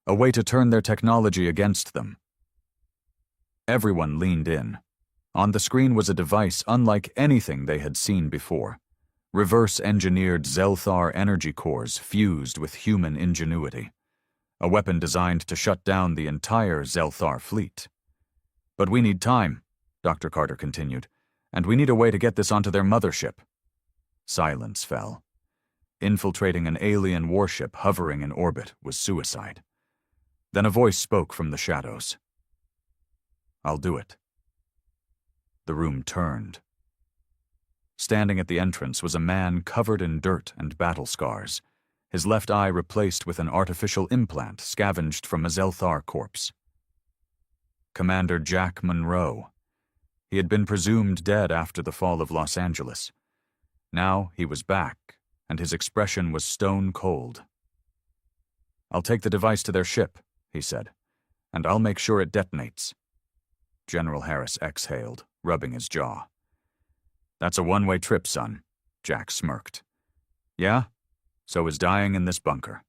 A way to turn their technology against them." Everyone leaned in. On the screen was a device unlike anything they had seen before. Reverse-engineered Zelthar energy cores fused with human ingenuity. A weapon designed to shut down the entire Zelthar fleet. "But we need time," Dr. Carter continued, "and we need a way to get this onto their mothership." Silence fell. Infiltrating an alien warship hovering in orbit was suicide. Then a voice spoke from the shadows. "I'll do it." The room turned. Standing at the entrance was a man covered in dirt and battle scars, his left eye replaced with an artificial implant scavenged from a Zelthar corpse. Commander Jack Monroe. He had been presumed dead after the fall of Los Angeles. Now he was back, and his expression was stone cold. "I'll take the device to their ship," he said, "and I'll make sure it detonates." General Harris exhaled, rubbing his jaw. "That's a one-way trip, son," Jack smirked. "Yeah? So is dying in this bunker."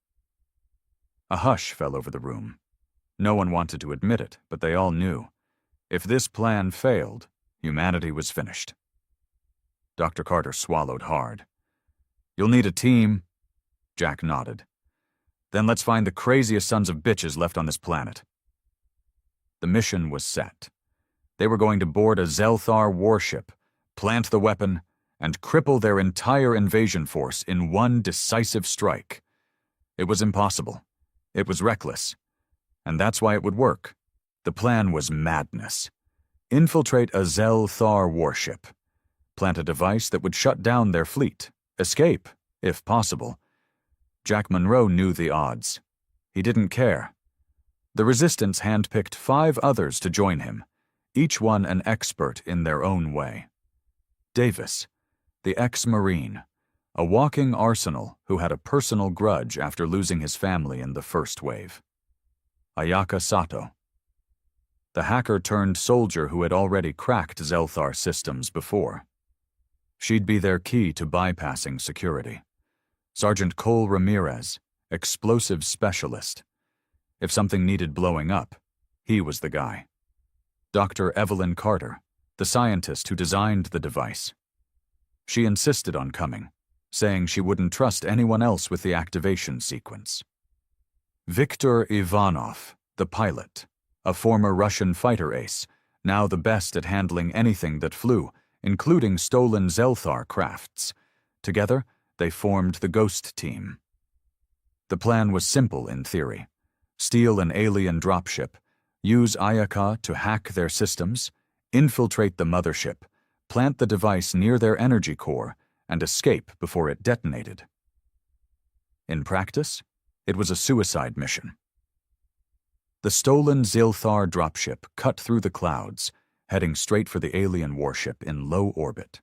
A hush fell over the room. No one wanted to admit it, but they all knew. If this plan failed, humanity was finished. Dr. Carter swallowed hard. "You'll need a team." Jack nodded. "Then let's find the craziest sons of bitches left on this planet." The mission was set. They were going to board a Zelthar warship, plant the weapon, and cripple their entire invasion force in one decisive strike. It was impossible. It was reckless. And that's why it would work. The plan was madness. Infiltrate a Zelthar warship. Plant a device that would shut down their fleet. Escape, if possible. Jack Monroe knew the odds. He didn't care. The Resistance handpicked 5 others to join him, each one an expert in their own way. Davis, the ex-Marine, a walking arsenal who had a personal grudge after losing his family in the first wave. Ayaka Sato, the hacker-turned-soldier who had already cracked Zelthar systems before. She'd be their key to bypassing security. Sergeant Cole Ramirez, explosive specialist. If something needed blowing up, he was the guy. Dr. Evelyn Carter, the scientist who designed the device. She insisted on coming, saying she wouldn't trust anyone else with the activation sequence. Viktor Ivanov, the pilot, a former Russian fighter ace, now the best at handling anything that flew, including stolen Zelthar crafts. Together, they formed the Ghost Team. The plan was simple in theory. Steal an alien dropship, use Ayaka to hack their systems, infiltrate the mothership, plant the device near their energy core, and escape before it detonated. In practice, it was a suicide mission. The stolen Zelthar dropship cut through the clouds, heading straight for the alien warship in low orbit.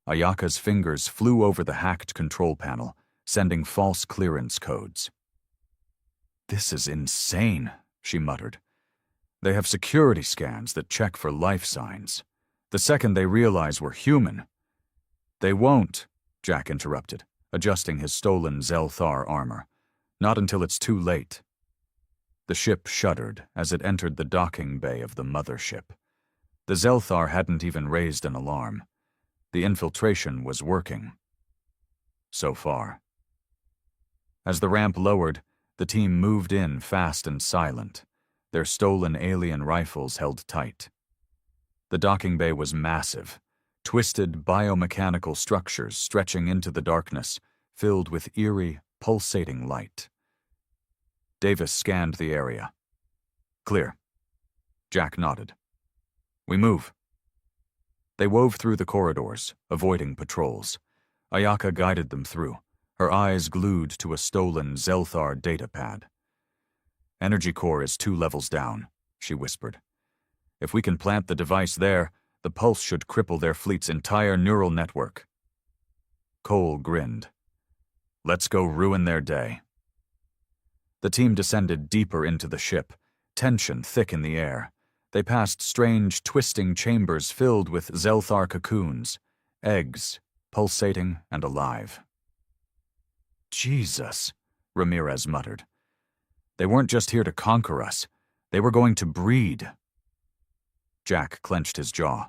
Ayaka's fingers flew over the hacked control panel, sending false clearance codes. "This is insane," she muttered. "They have security scans that check for life signs. The second they realize we're human—" "They won't," Jack interrupted, adjusting his stolen Zelthar armor. "Not until it's too late." The ship shuddered as it entered the docking bay of the mothership. The Zelthar hadn't even raised an alarm. The infiltration was working. So far. As the ramp lowered, the team moved in fast and silent, their stolen alien rifles held tight. The docking bay was massive, twisted biomechanical structures stretching into the darkness, filled with eerie, pulsating light. Davis scanned the area. Clear. Jack nodded. We move. They wove through the corridors, avoiding patrols. Ayaka guided them through, her eyes glued to a stolen Zelthar data pad. Energy core is 2 levels down, she whispered. If we can plant the device there, the pulse should cripple their fleet's entire neural network. Cole grinned. Let's go ruin their day. The team descended deeper into the ship, tension thick in the air. They passed strange, twisting chambers filled with Zelthar cocoons, eggs, pulsating and alive. Jesus, Ramirez muttered. They weren't just here to conquer us. They were going to breed. Jack clenched his jaw.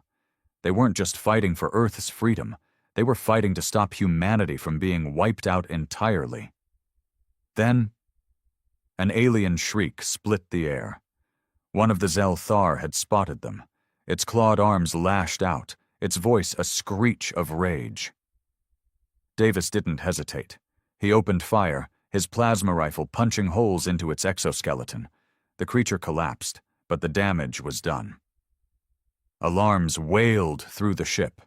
They weren't just fighting for Earth's freedom. They were fighting to stop humanity from being wiped out entirely. Then, an alien shriek split the air. One of the Zelthar had spotted them. Its clawed arms lashed out, its voice a screech of rage. Davis didn't hesitate. He opened fire, his plasma rifle punching holes into its exoskeleton. The creature collapsed, but the damage was done. Alarms wailed through the ship.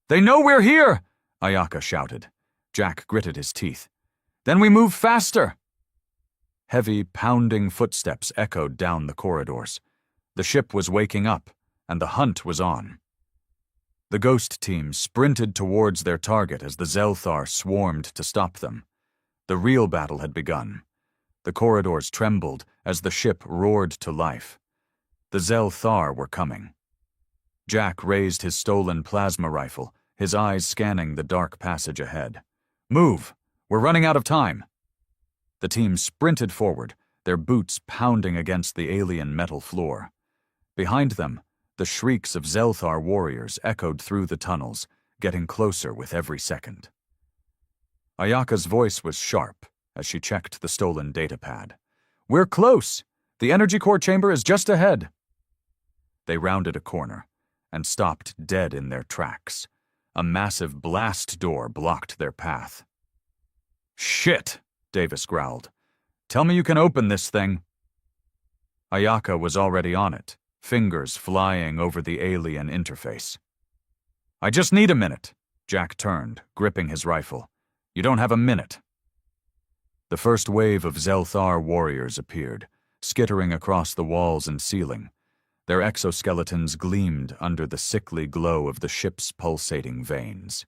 They know we're here! Ayaka shouted. Jack gritted his teeth. Then we move faster! Heavy, pounding footsteps echoed down the corridors. The ship was waking up, and the hunt was on. The ghost team sprinted towards their target as the Zelthar swarmed to stop them. The real battle had begun. The corridors trembled as the ship roared to life. The Zelthar were coming. Jack raised his stolen plasma rifle, his eyes scanning the dark passage ahead. Move! We're running out of time! The team sprinted forward, their boots pounding against the alien metal floor. Behind them, the shrieks of Zelthar warriors echoed through the tunnels, getting closer with every second. Ayaka's voice was sharp as she checked the stolen data pad. We're close! The energy core chamber is just ahead! They rounded a corner and stopped dead in their tracks. A massive blast door blocked their path. Shit! Davis growled. Tell me you can open this thing. Ayaka was already on it, fingers flying over the alien interface. I just need a minute. Jack turned, gripping his rifle. You don't have a minute. The first wave of Zelthar warriors appeared, skittering across the walls and ceiling. Their exoskeletons gleamed under the sickly glow of the ship's pulsating veins.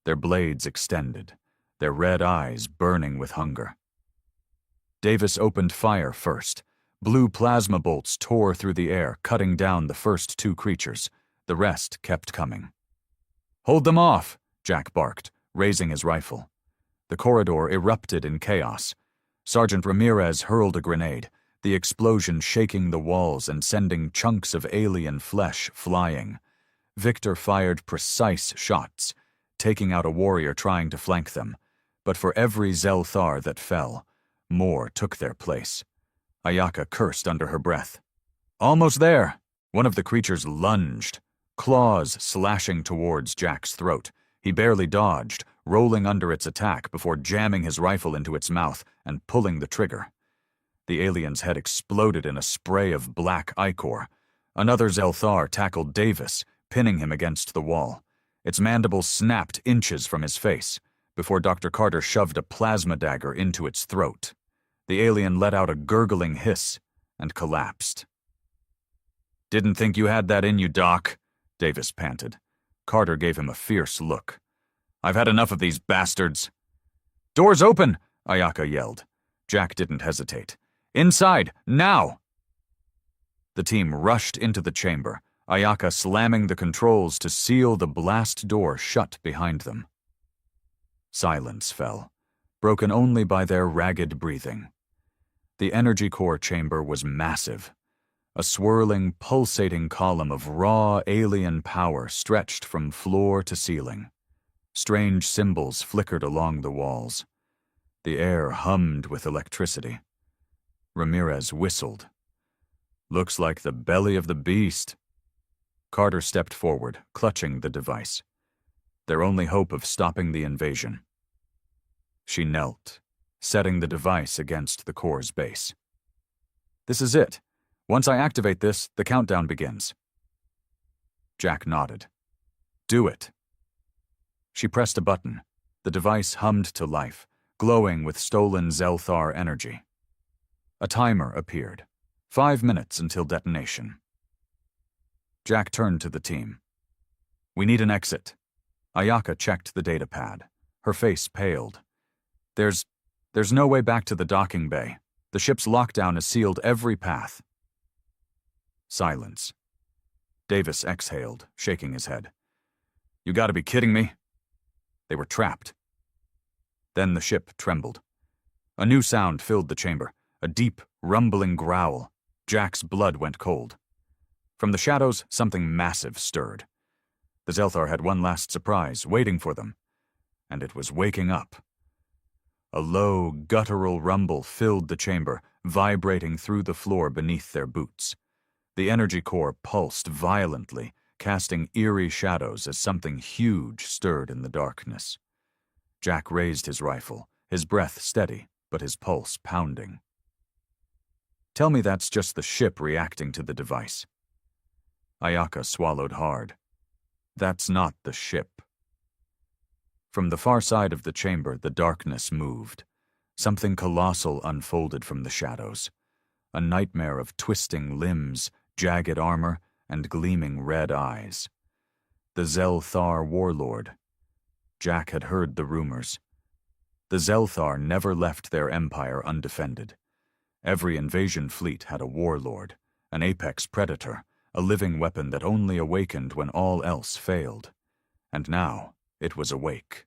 Their blades extended, their red eyes burning with hunger. Davis opened fire first. Blue plasma bolts tore through the air, cutting down the first 2 creatures. The rest kept coming. Hold them off, Jack barked, raising his rifle. The corridor erupted in chaos. Sergeant Ramirez hurled a grenade, the explosion shaking the walls and sending chunks of alien flesh flying. Victor fired precise shots, taking out a warrior trying to flank them. But for every Zelthar that fell, more took their place. Ayaka cursed under her breath. Almost there! One of the creatures lunged, claws slashing towards Jack's throat. He barely dodged, rolling under its attack before jamming his rifle into its mouth and pulling the trigger. The alien's head exploded in a spray of black ichor. Another Zelthar tackled Davis, pinning him against the wall. Its mandibles snapped inches from his face, before Dr. Carter shoved a plasma dagger into its throat. The alien let out a gurgling hiss and collapsed. Didn't think you had that in you, Doc, Davis panted. Carter gave him a fierce look. I've had enough of these bastards. Doors open, Ayaka yelled. Jack didn't hesitate. Inside, now! The team rushed into the chamber, Ayaka slamming the controls to seal the blast door shut behind them. Silence fell, broken only by their ragged breathing. The energy core chamber was massive. A swirling, pulsating column of raw alien power stretched from floor to ceiling. Strange symbols flickered along the walls. The air hummed with electricity. Ramirez whistled. Looks like the belly of the beast. Carter stepped forward, clutching the device. Their only hope of stopping the invasion. She knelt, setting the device against the core's base. "This is it. Once I activate this, the countdown begins." Jack nodded. "Do it." She pressed a button. The device hummed to life, glowing with stolen Zelthar energy. A timer appeared. 5 minutes until detonation. Jack turned to the team. "We need an exit." Ayaka checked the data pad. Her face paled. There's no way back to the docking bay. The ship's lockdown has sealed every path." Silence. Davis exhaled, shaking his head. "You gotta be kidding me." They were trapped. Then the ship trembled. A new sound filled the chamber, a deep, rumbling growl. Jack's blood went cold. From the shadows, something massive stirred. The Zelthar had one last surprise waiting for them, and it was waking up. A low, guttural rumble filled the chamber, vibrating through the floor beneath their boots. The energy core pulsed violently, casting eerie shadows as something huge stirred in the darkness. Jack raised his rifle, his breath steady, but his pulse pounding. "Tell me that's just the ship reacting to the device." Ayaka swallowed hard. "That's not the ship." From the far side of the chamber, the darkness moved. Something colossal unfolded from the shadows. A nightmare of twisting limbs, jagged armor, and gleaming red eyes. The Zelthar warlord. Jack had heard the rumors. The Zelthar never left their empire undefended. Every invasion fleet had a warlord, an apex predator, a living weapon that only awakened when all else failed. And now, it was awake.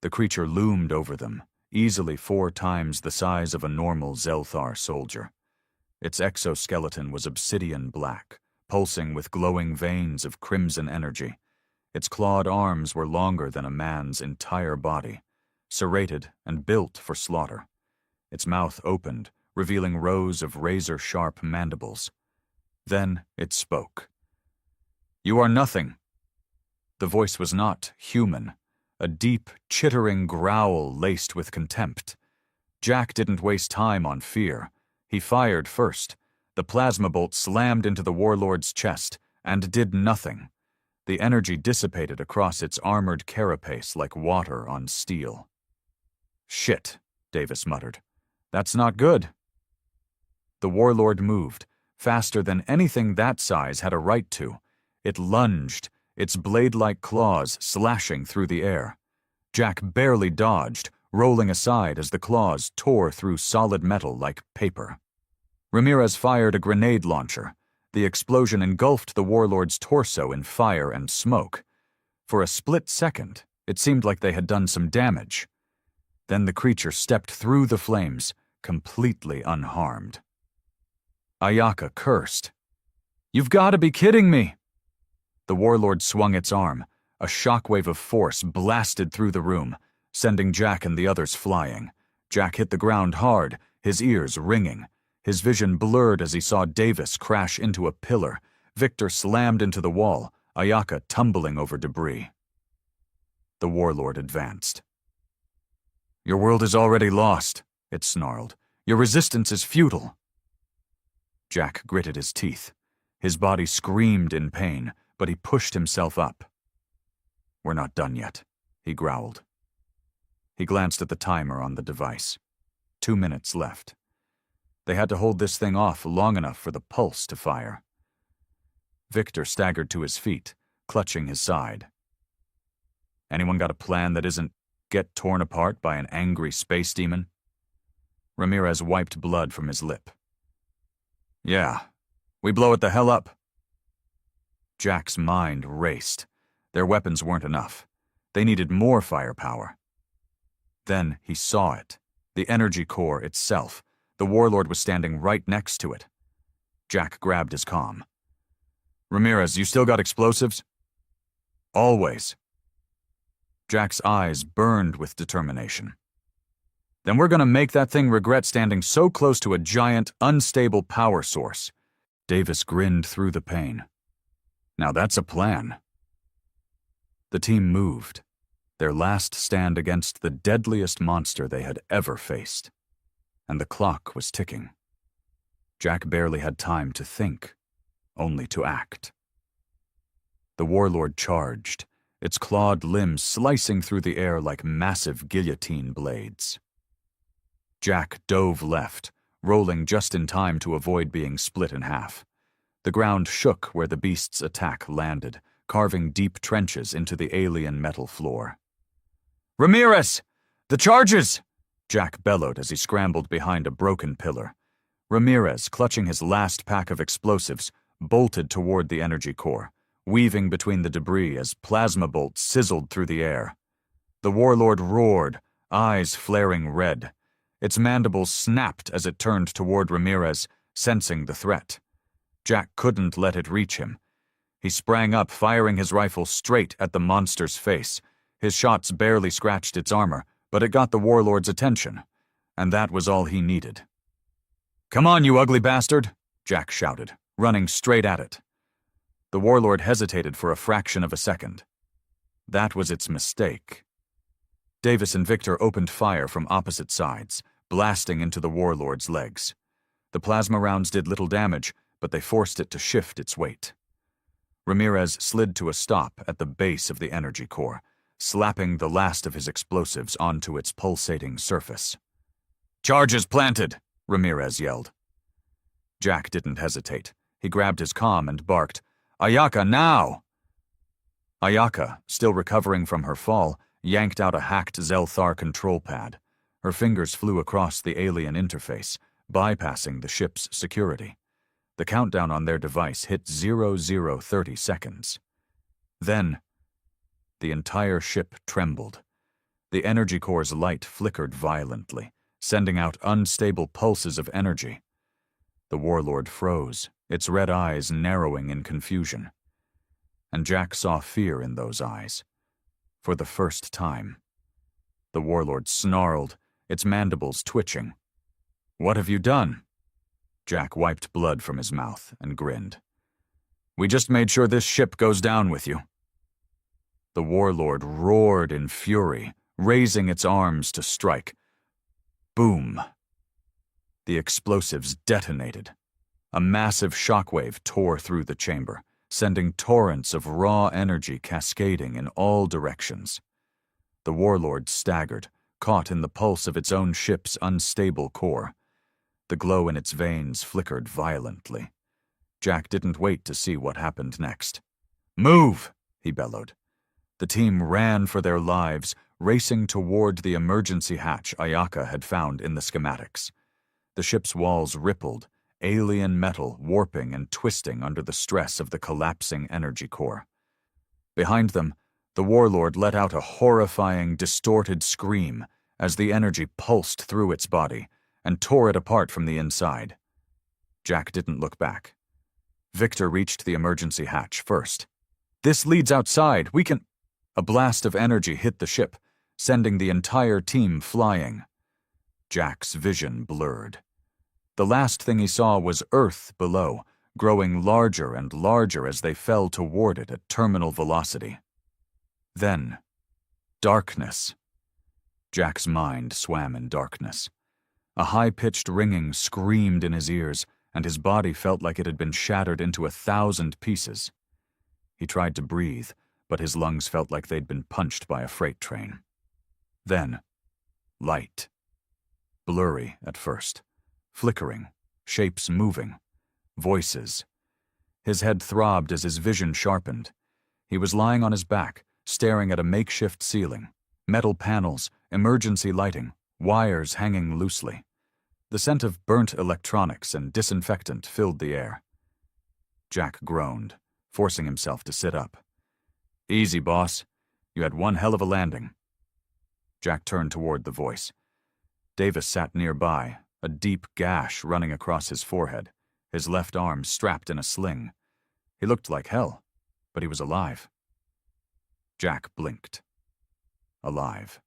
The creature loomed over them, easily 4 times the size of a normal Zelthar soldier. Its exoskeleton was obsidian black, pulsing with glowing veins of crimson energy. Its clawed arms were longer than a man's entire body, serrated and built for slaughter. Its mouth opened, revealing rows of razor-sharp mandibles. Then it spoke. "You are nothing." The voice was not human. A deep, chittering growl laced with contempt. Jack didn't waste time on fear. He fired first. The plasma bolt slammed into the warlord's chest and did nothing. The energy dissipated across its armored carapace like water on steel. "Shit," Davis muttered. "That's not good." The warlord moved, faster than anything that size had a right to. It lunged, its blade-like claws slashing through the air. Jack barely dodged, rolling aside as the claws tore through solid metal like paper. Ramirez fired a grenade launcher. The explosion engulfed the warlord's torso in fire and smoke. For a split second, it seemed like they had done some damage. Then the creature stepped through the flames, completely unharmed. Ayaka cursed. "You've got to be kidding me!" The warlord swung its arm. A shockwave of force blasted through the room, sending Jack and the others flying. Jack hit the ground hard, his ears ringing. His vision blurred as he saw Davis crash into a pillar. Victor slammed into the wall, Ayaka tumbling over debris. The warlord advanced. "Your world is already lost," it snarled. "Your resistance is futile." Jack gritted his teeth. His body screamed in pain, but he pushed himself up. "We're not done yet," he growled. He glanced at the timer on the device. 2 minutes left. They had to hold this thing off long enough for the pulse to fire. Victor staggered to his feet, clutching his side. "Anyone got a plan that isn't get torn apart by an angry space demon?" Ramirez wiped blood from his lip. "Yeah, we blow it the hell up." Jack's mind raced. Their weapons weren't enough. They needed more firepower. Then he saw it, the energy core itself. The warlord was standing right next to it. Jack grabbed his comm. "Ramirez, you still got explosives?" "Always." Jack's eyes burned with determination. "Then we're gonna make that thing regret standing so close to a giant, unstable power source." Davis grinned through the pain. Now that's a plan. The team moved, their last stand against the deadliest monster they had ever faced. And the clock was ticking. Jack barely had time to think, only to act. The warlord charged, its clawed limbs slicing through the air like massive guillotine blades. Jack dove left, rolling just in time to avoid being split in half. The ground shook where the beast's attack landed, carving deep trenches into the alien metal floor. "Ramirez! The charges!" Jack bellowed as he scrambled behind a broken pillar. Ramirez, clutching his last pack of explosives, bolted toward the energy core, weaving between the debris as plasma bolts sizzled through the air. The warlord roared, eyes flaring red. Its mandibles snapped as it turned toward Ramirez, sensing the threat. Jack couldn't let it reach him. He sprang up, firing his rifle straight at the monster's face. His shots barely scratched its armor, but it got the warlord's attention, and that was all he needed. "Come on, you ugly bastard!" Jack shouted, running straight at it. The warlord hesitated for a fraction of a second. That was its mistake. Davis and Victor opened fire from opposite sides, blasting into the warlord's legs. The plasma rounds did little damage, but they forced it to shift its weight. Ramirez slid to a stop at the base of the energy core, slapping the last of his explosives onto its pulsating surface. "Charges planted!" Ramirez yelled. Jack didn't hesitate. He grabbed his comm and barked, "Ayaka, now!" Ayaka, still recovering from her fall, yanked out a hacked Zelthar control pad. Her fingers flew across the alien interface, bypassing the ship's security. The countdown on their device hit 0030 seconds. Then, the entire ship trembled. The energy core's light flickered violently, sending out unstable pulses of energy. The warlord froze, its red eyes narrowing in confusion. And Jack saw fear in those eyes. For the first time. The warlord snarled, its mandibles twitching. "What have you done?" Jack wiped blood from his mouth and grinned. "We just made sure this ship goes down with you." The warlord roared in fury, raising its arms to strike. Boom. The explosives detonated. A massive shockwave tore through the chamber, sending torrents of raw energy cascading in all directions. The warlord staggered, caught in the pulse of its own ship's unstable core. The glow in its veins flickered violently. Jack didn't wait to see what happened next. "Move!" he bellowed. The team ran for their lives, racing toward the emergency hatch Ayaka had found in the schematics. The ship's walls rippled, alien metal warping and twisting under the stress of the collapsing energy core. Behind them, the warlord let out a horrifying, distorted scream as the energy pulsed through its body and tore it apart from the inside. Jack didn't look back. Victor reached the emergency hatch first. "This leads outside. We can—" A blast of energy hit the ship, sending the entire team flying. Jack's vision blurred. The last thing he saw was Earth below, growing larger and larger as they fell toward it at terminal velocity. Then, darkness. Jack's mind swam in darkness. A high-pitched ringing screamed in his ears, and his body felt like it had been shattered into 1,000 pieces. He tried to breathe, but his lungs felt like they'd been punched by a freight train. Then, light. Blurry at first. Flickering, shapes moving, voices. His head throbbed as his vision sharpened. He was lying on his back, staring at a makeshift ceiling, metal panels, emergency lighting, wires hanging loosely. The scent of burnt electronics and disinfectant filled the air. Jack groaned, forcing himself to sit up. "Easy, boss. You had one hell of a landing." Jack turned toward the voice. Davis sat nearby, a deep gash running across his forehead, his left arm strapped in a sling. He looked like hell, but he was alive. Jack blinked. Alive.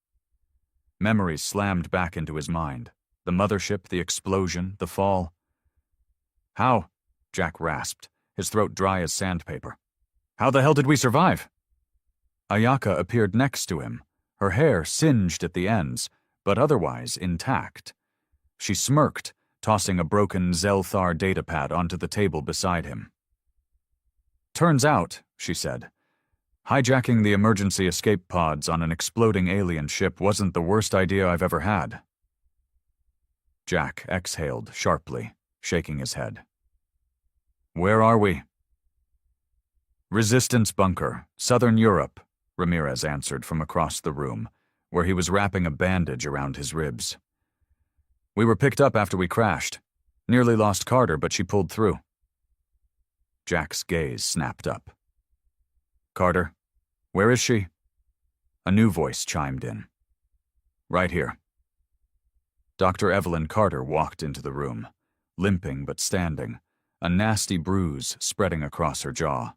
Memories slammed back into his mind. The mothership, the explosion, the fall. "How?" Jack rasped, his throat dry as sandpaper. How the hell did we survive? Ayaka appeared next to him, her hair singed at the ends, but otherwise intact. She smirked, tossing a broken Zelthar datapad onto the table beside him. Turns out, she said, hijacking the emergency escape pods on an exploding alien ship wasn't the worst idea I've ever had. Jack exhaled sharply, shaking his head. Where are we? Resistance bunker, Southern Europe, Ramirez answered from across the room, where he was wrapping a bandage around his ribs. We were picked up after we crashed. Nearly lost Carter, but she pulled through. Jack's gaze snapped up. Carter, where is she? A new voice chimed in. Right here. Dr. Evelyn Carter walked into the room, limping but standing, a nasty bruise spreading across her jaw.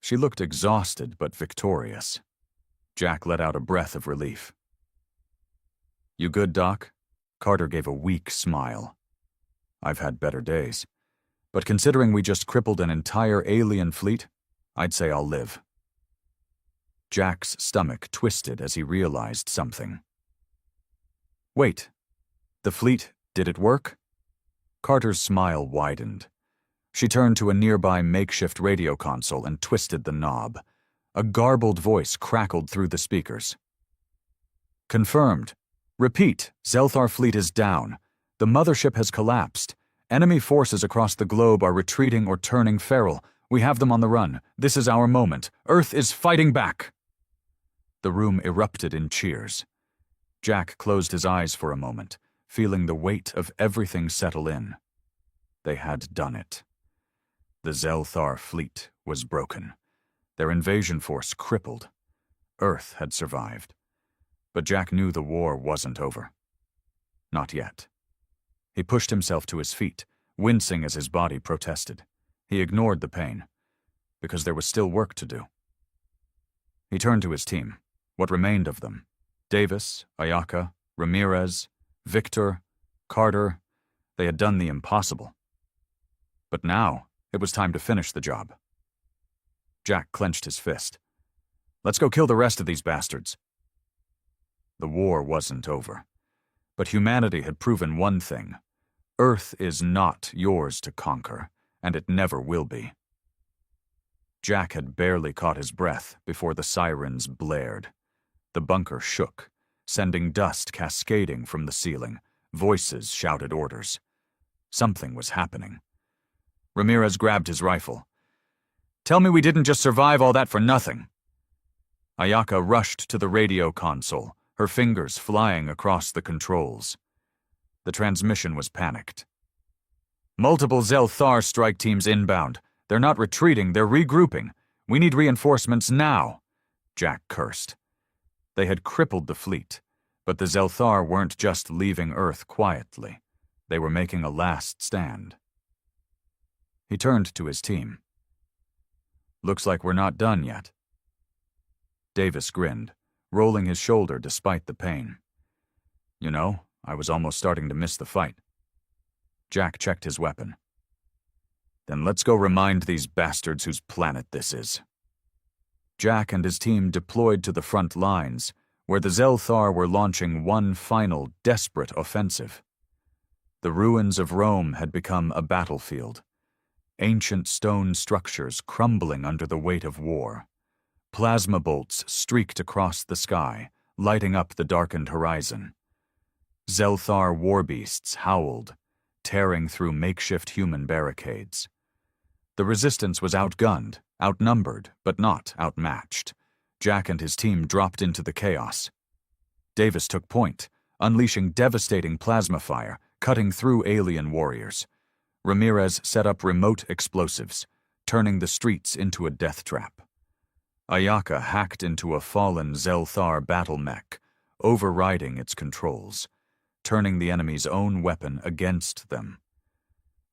She looked exhausted but victorious. Jack let out a breath of relief. You good, Doc? Carter gave a weak smile. I've had better days. But considering we just crippled an entire alien fleet, I'd say I'll live. Jack's stomach twisted as he realized something. Wait, the fleet, did it work? Carter's smile widened. She turned to a nearby makeshift radio console and twisted the knob. A garbled voice crackled through the speakers. Confirmed. Repeat, Zelthar fleet is down. The mothership has collapsed. Enemy forces across the globe are retreating or turning feral. We have them on the run. This is our moment. Earth is fighting back. The room erupted in cheers. Jack closed his eyes for a moment, feeling the weight of everything settle in. They had done it. The Zelthar fleet was broken. Their invasion force crippled. Earth had survived. But Jack knew the war wasn't over. Not yet. He pushed himself to his feet, wincing as his body protested. He ignored the pain, because there was still work to do. He turned to his team, what remained of them. Davis, Ayaka, Ramirez, Victor, Carter. They had done the impossible. But now, it was time to finish the job. Jack clenched his fist. Let's go kill the rest of these bastards. The war wasn't over. But humanity had proven one thing. Earth is not yours to conquer, and it never will be. Jack had barely caught his breath before the sirens blared. The bunker shook, sending dust cascading from the ceiling. Voices shouted orders. Something was happening. Ramirez grabbed his rifle. Tell me we didn't just survive all that for nothing. Ayaka rushed to the radio console, her fingers flying across the controls. The transmission was panicked. Multiple Zelthar strike teams inbound. They're not retreating, they're regrouping. We need reinforcements now, Jack cursed. They had crippled the fleet, but the Zelthar weren't just leaving Earth quietly. They were making a last stand. He turned to his team. Looks like we're not done yet. Davis grinned, rolling his shoulder despite the pain. You know, I was almost starting to miss the fight. Jack checked his weapon. Then let's go remind these bastards whose planet this is. Jack and his team deployed to the front lines, where the Zelthar were launching one final, desperate offensive. The ruins of Rome had become a battlefield. Ancient stone structures crumbling under the weight of war. Plasma bolts streaked across the sky, lighting up the darkened horizon. Zelthar warbeasts howled, tearing through makeshift human barricades. The resistance was outgunned, outnumbered, but not outmatched. Jack and his team dropped into the chaos. Davis took point, unleashing devastating plasma fire, cutting through alien warriors. Ramirez set up remote explosives, turning the streets into a death trap. Ayaka hacked into a fallen Zelthar battle mech, overriding its controls, turning the enemy's own weapon against them.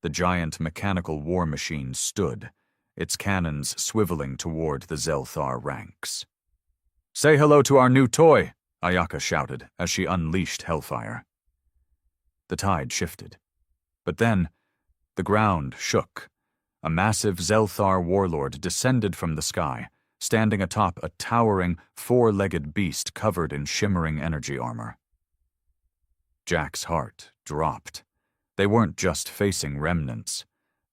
The giant mechanical war machine stood, its cannons swiveling toward the Zelthar ranks. "Say hello to our new toy," Ayaka shouted as she unleashed hellfire. The tide shifted. But then, the ground shook. A massive Zelthar warlord descended from the sky, standing atop a towering, four-legged beast covered in shimmering energy armor. Jack's heart dropped. They weren't just facing remnants.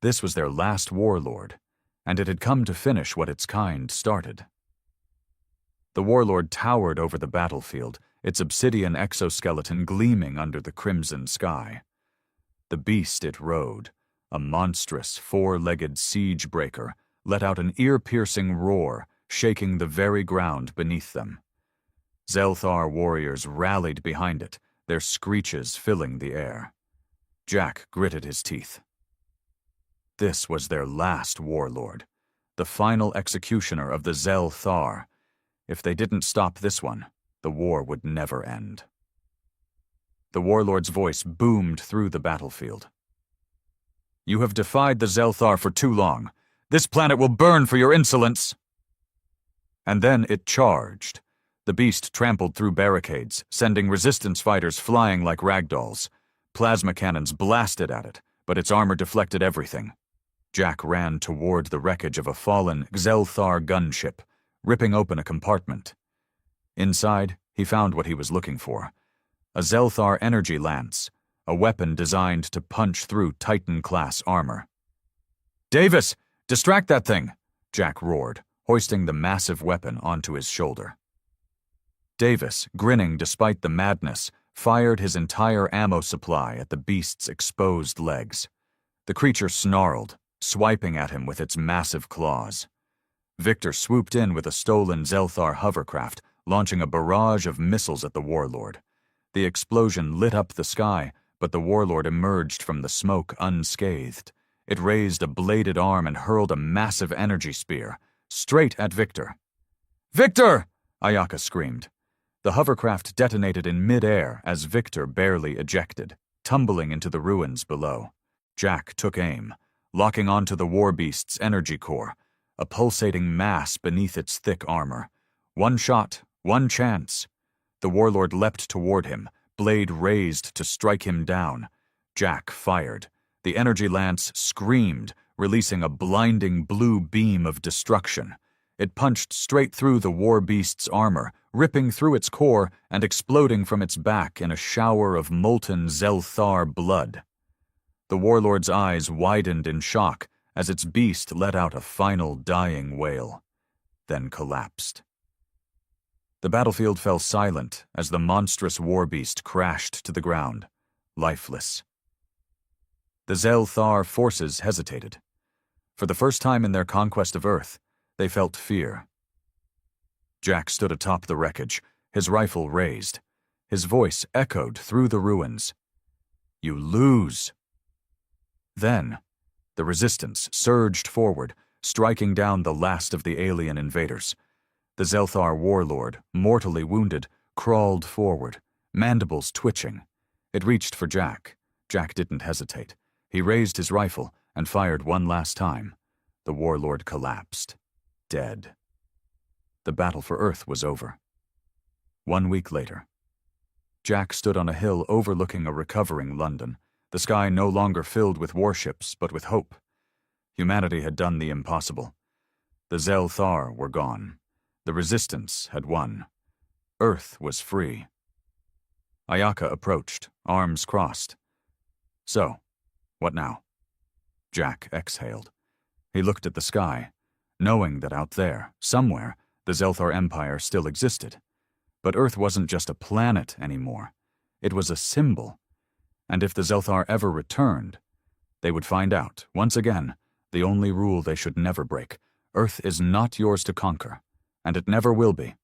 This was their last warlord, and it had come to finish what its kind started. The warlord towered over the battlefield, its obsidian exoskeleton gleaming under the crimson sky. The beast it rode, a monstrous four-legged siege breaker, let out an ear-piercing roar, shaking the very ground beneath them. Zelthar warriors rallied behind it, their screeches filling the air. Jack gritted his teeth. This was their last warlord, the final executioner of the Zelthar. If they didn't stop this one, the war would never end. The warlord's voice boomed through the battlefield. "You have defied the Zelthar for too long. This planet will burn for your insolence!" And then it charged. The beast trampled through barricades, sending resistance fighters flying like ragdolls. Plasma cannons blasted at it, but its armor deflected everything. Jack ran toward the wreckage of a fallen Zelthar gunship, ripping open a compartment. Inside, he found what he was looking for. A Zelthar energy lance, a weapon designed to punch through Titan-class armor. "Davis, distract that thing!" Jack roared, hoisting the massive weapon onto his shoulder. Davis, grinning despite the madness, fired his entire ammo supply at the beast's exposed legs. The creature snarled, swiping at him with its massive claws. Victor swooped in with a stolen Zelthar hovercraft, launching a barrage of missiles at the warlord. The explosion lit up the sky, but the warlord emerged from the smoke unscathed. It raised a bladed arm and hurled a massive energy spear, straight at Victor. "Victor!" Ayaka screamed. The hovercraft detonated in mid-air as Victor barely ejected, tumbling into the ruins below. Jack took aim, locking onto the war beast's energy core, a pulsating mass beneath its thick armor. One shot, one chance. The warlord leapt toward him, blade raised to strike him down. Jack fired. The energy lance screamed, releasing a blinding blue beam of destruction. It punched straight through the war beast's armor, ripping through its core and exploding from its back in a shower of molten Zelthar blood. The warlord's eyes widened in shock as its beast let out a final dying wail, then collapsed. The battlefield fell silent as the monstrous war beast crashed to the ground, lifeless. The Zelthar forces hesitated. For the first time in their conquest of Earth, they felt fear. Jack stood atop the wreckage, his rifle raised. His voice echoed through the ruins. "You lose." Then, the resistance surged forward, striking down the last of the alien invaders. The Zelthar warlord, mortally wounded, crawled forward, mandibles twitching. It reached for Jack. Jack didn't hesitate. He raised his rifle and fired one last time. The warlord collapsed, dead. The battle for Earth was over. 1 week later, Jack stood on a hill overlooking a recovering London, the sky no longer filled with warships but with hope. Humanity had done the impossible. The Zelthar were gone. The resistance had won. Earth was free. Ayaka approached, arms crossed. "So, what now?" Jack exhaled. He looked at the sky, knowing that out there, somewhere, the Zelthar Empire still existed. But Earth wasn't just a planet anymore. It was a symbol. And if the Zelthar ever returned, they would find out, once again, the only rule they should never break. Earth is not yours to conquer, and it never will be.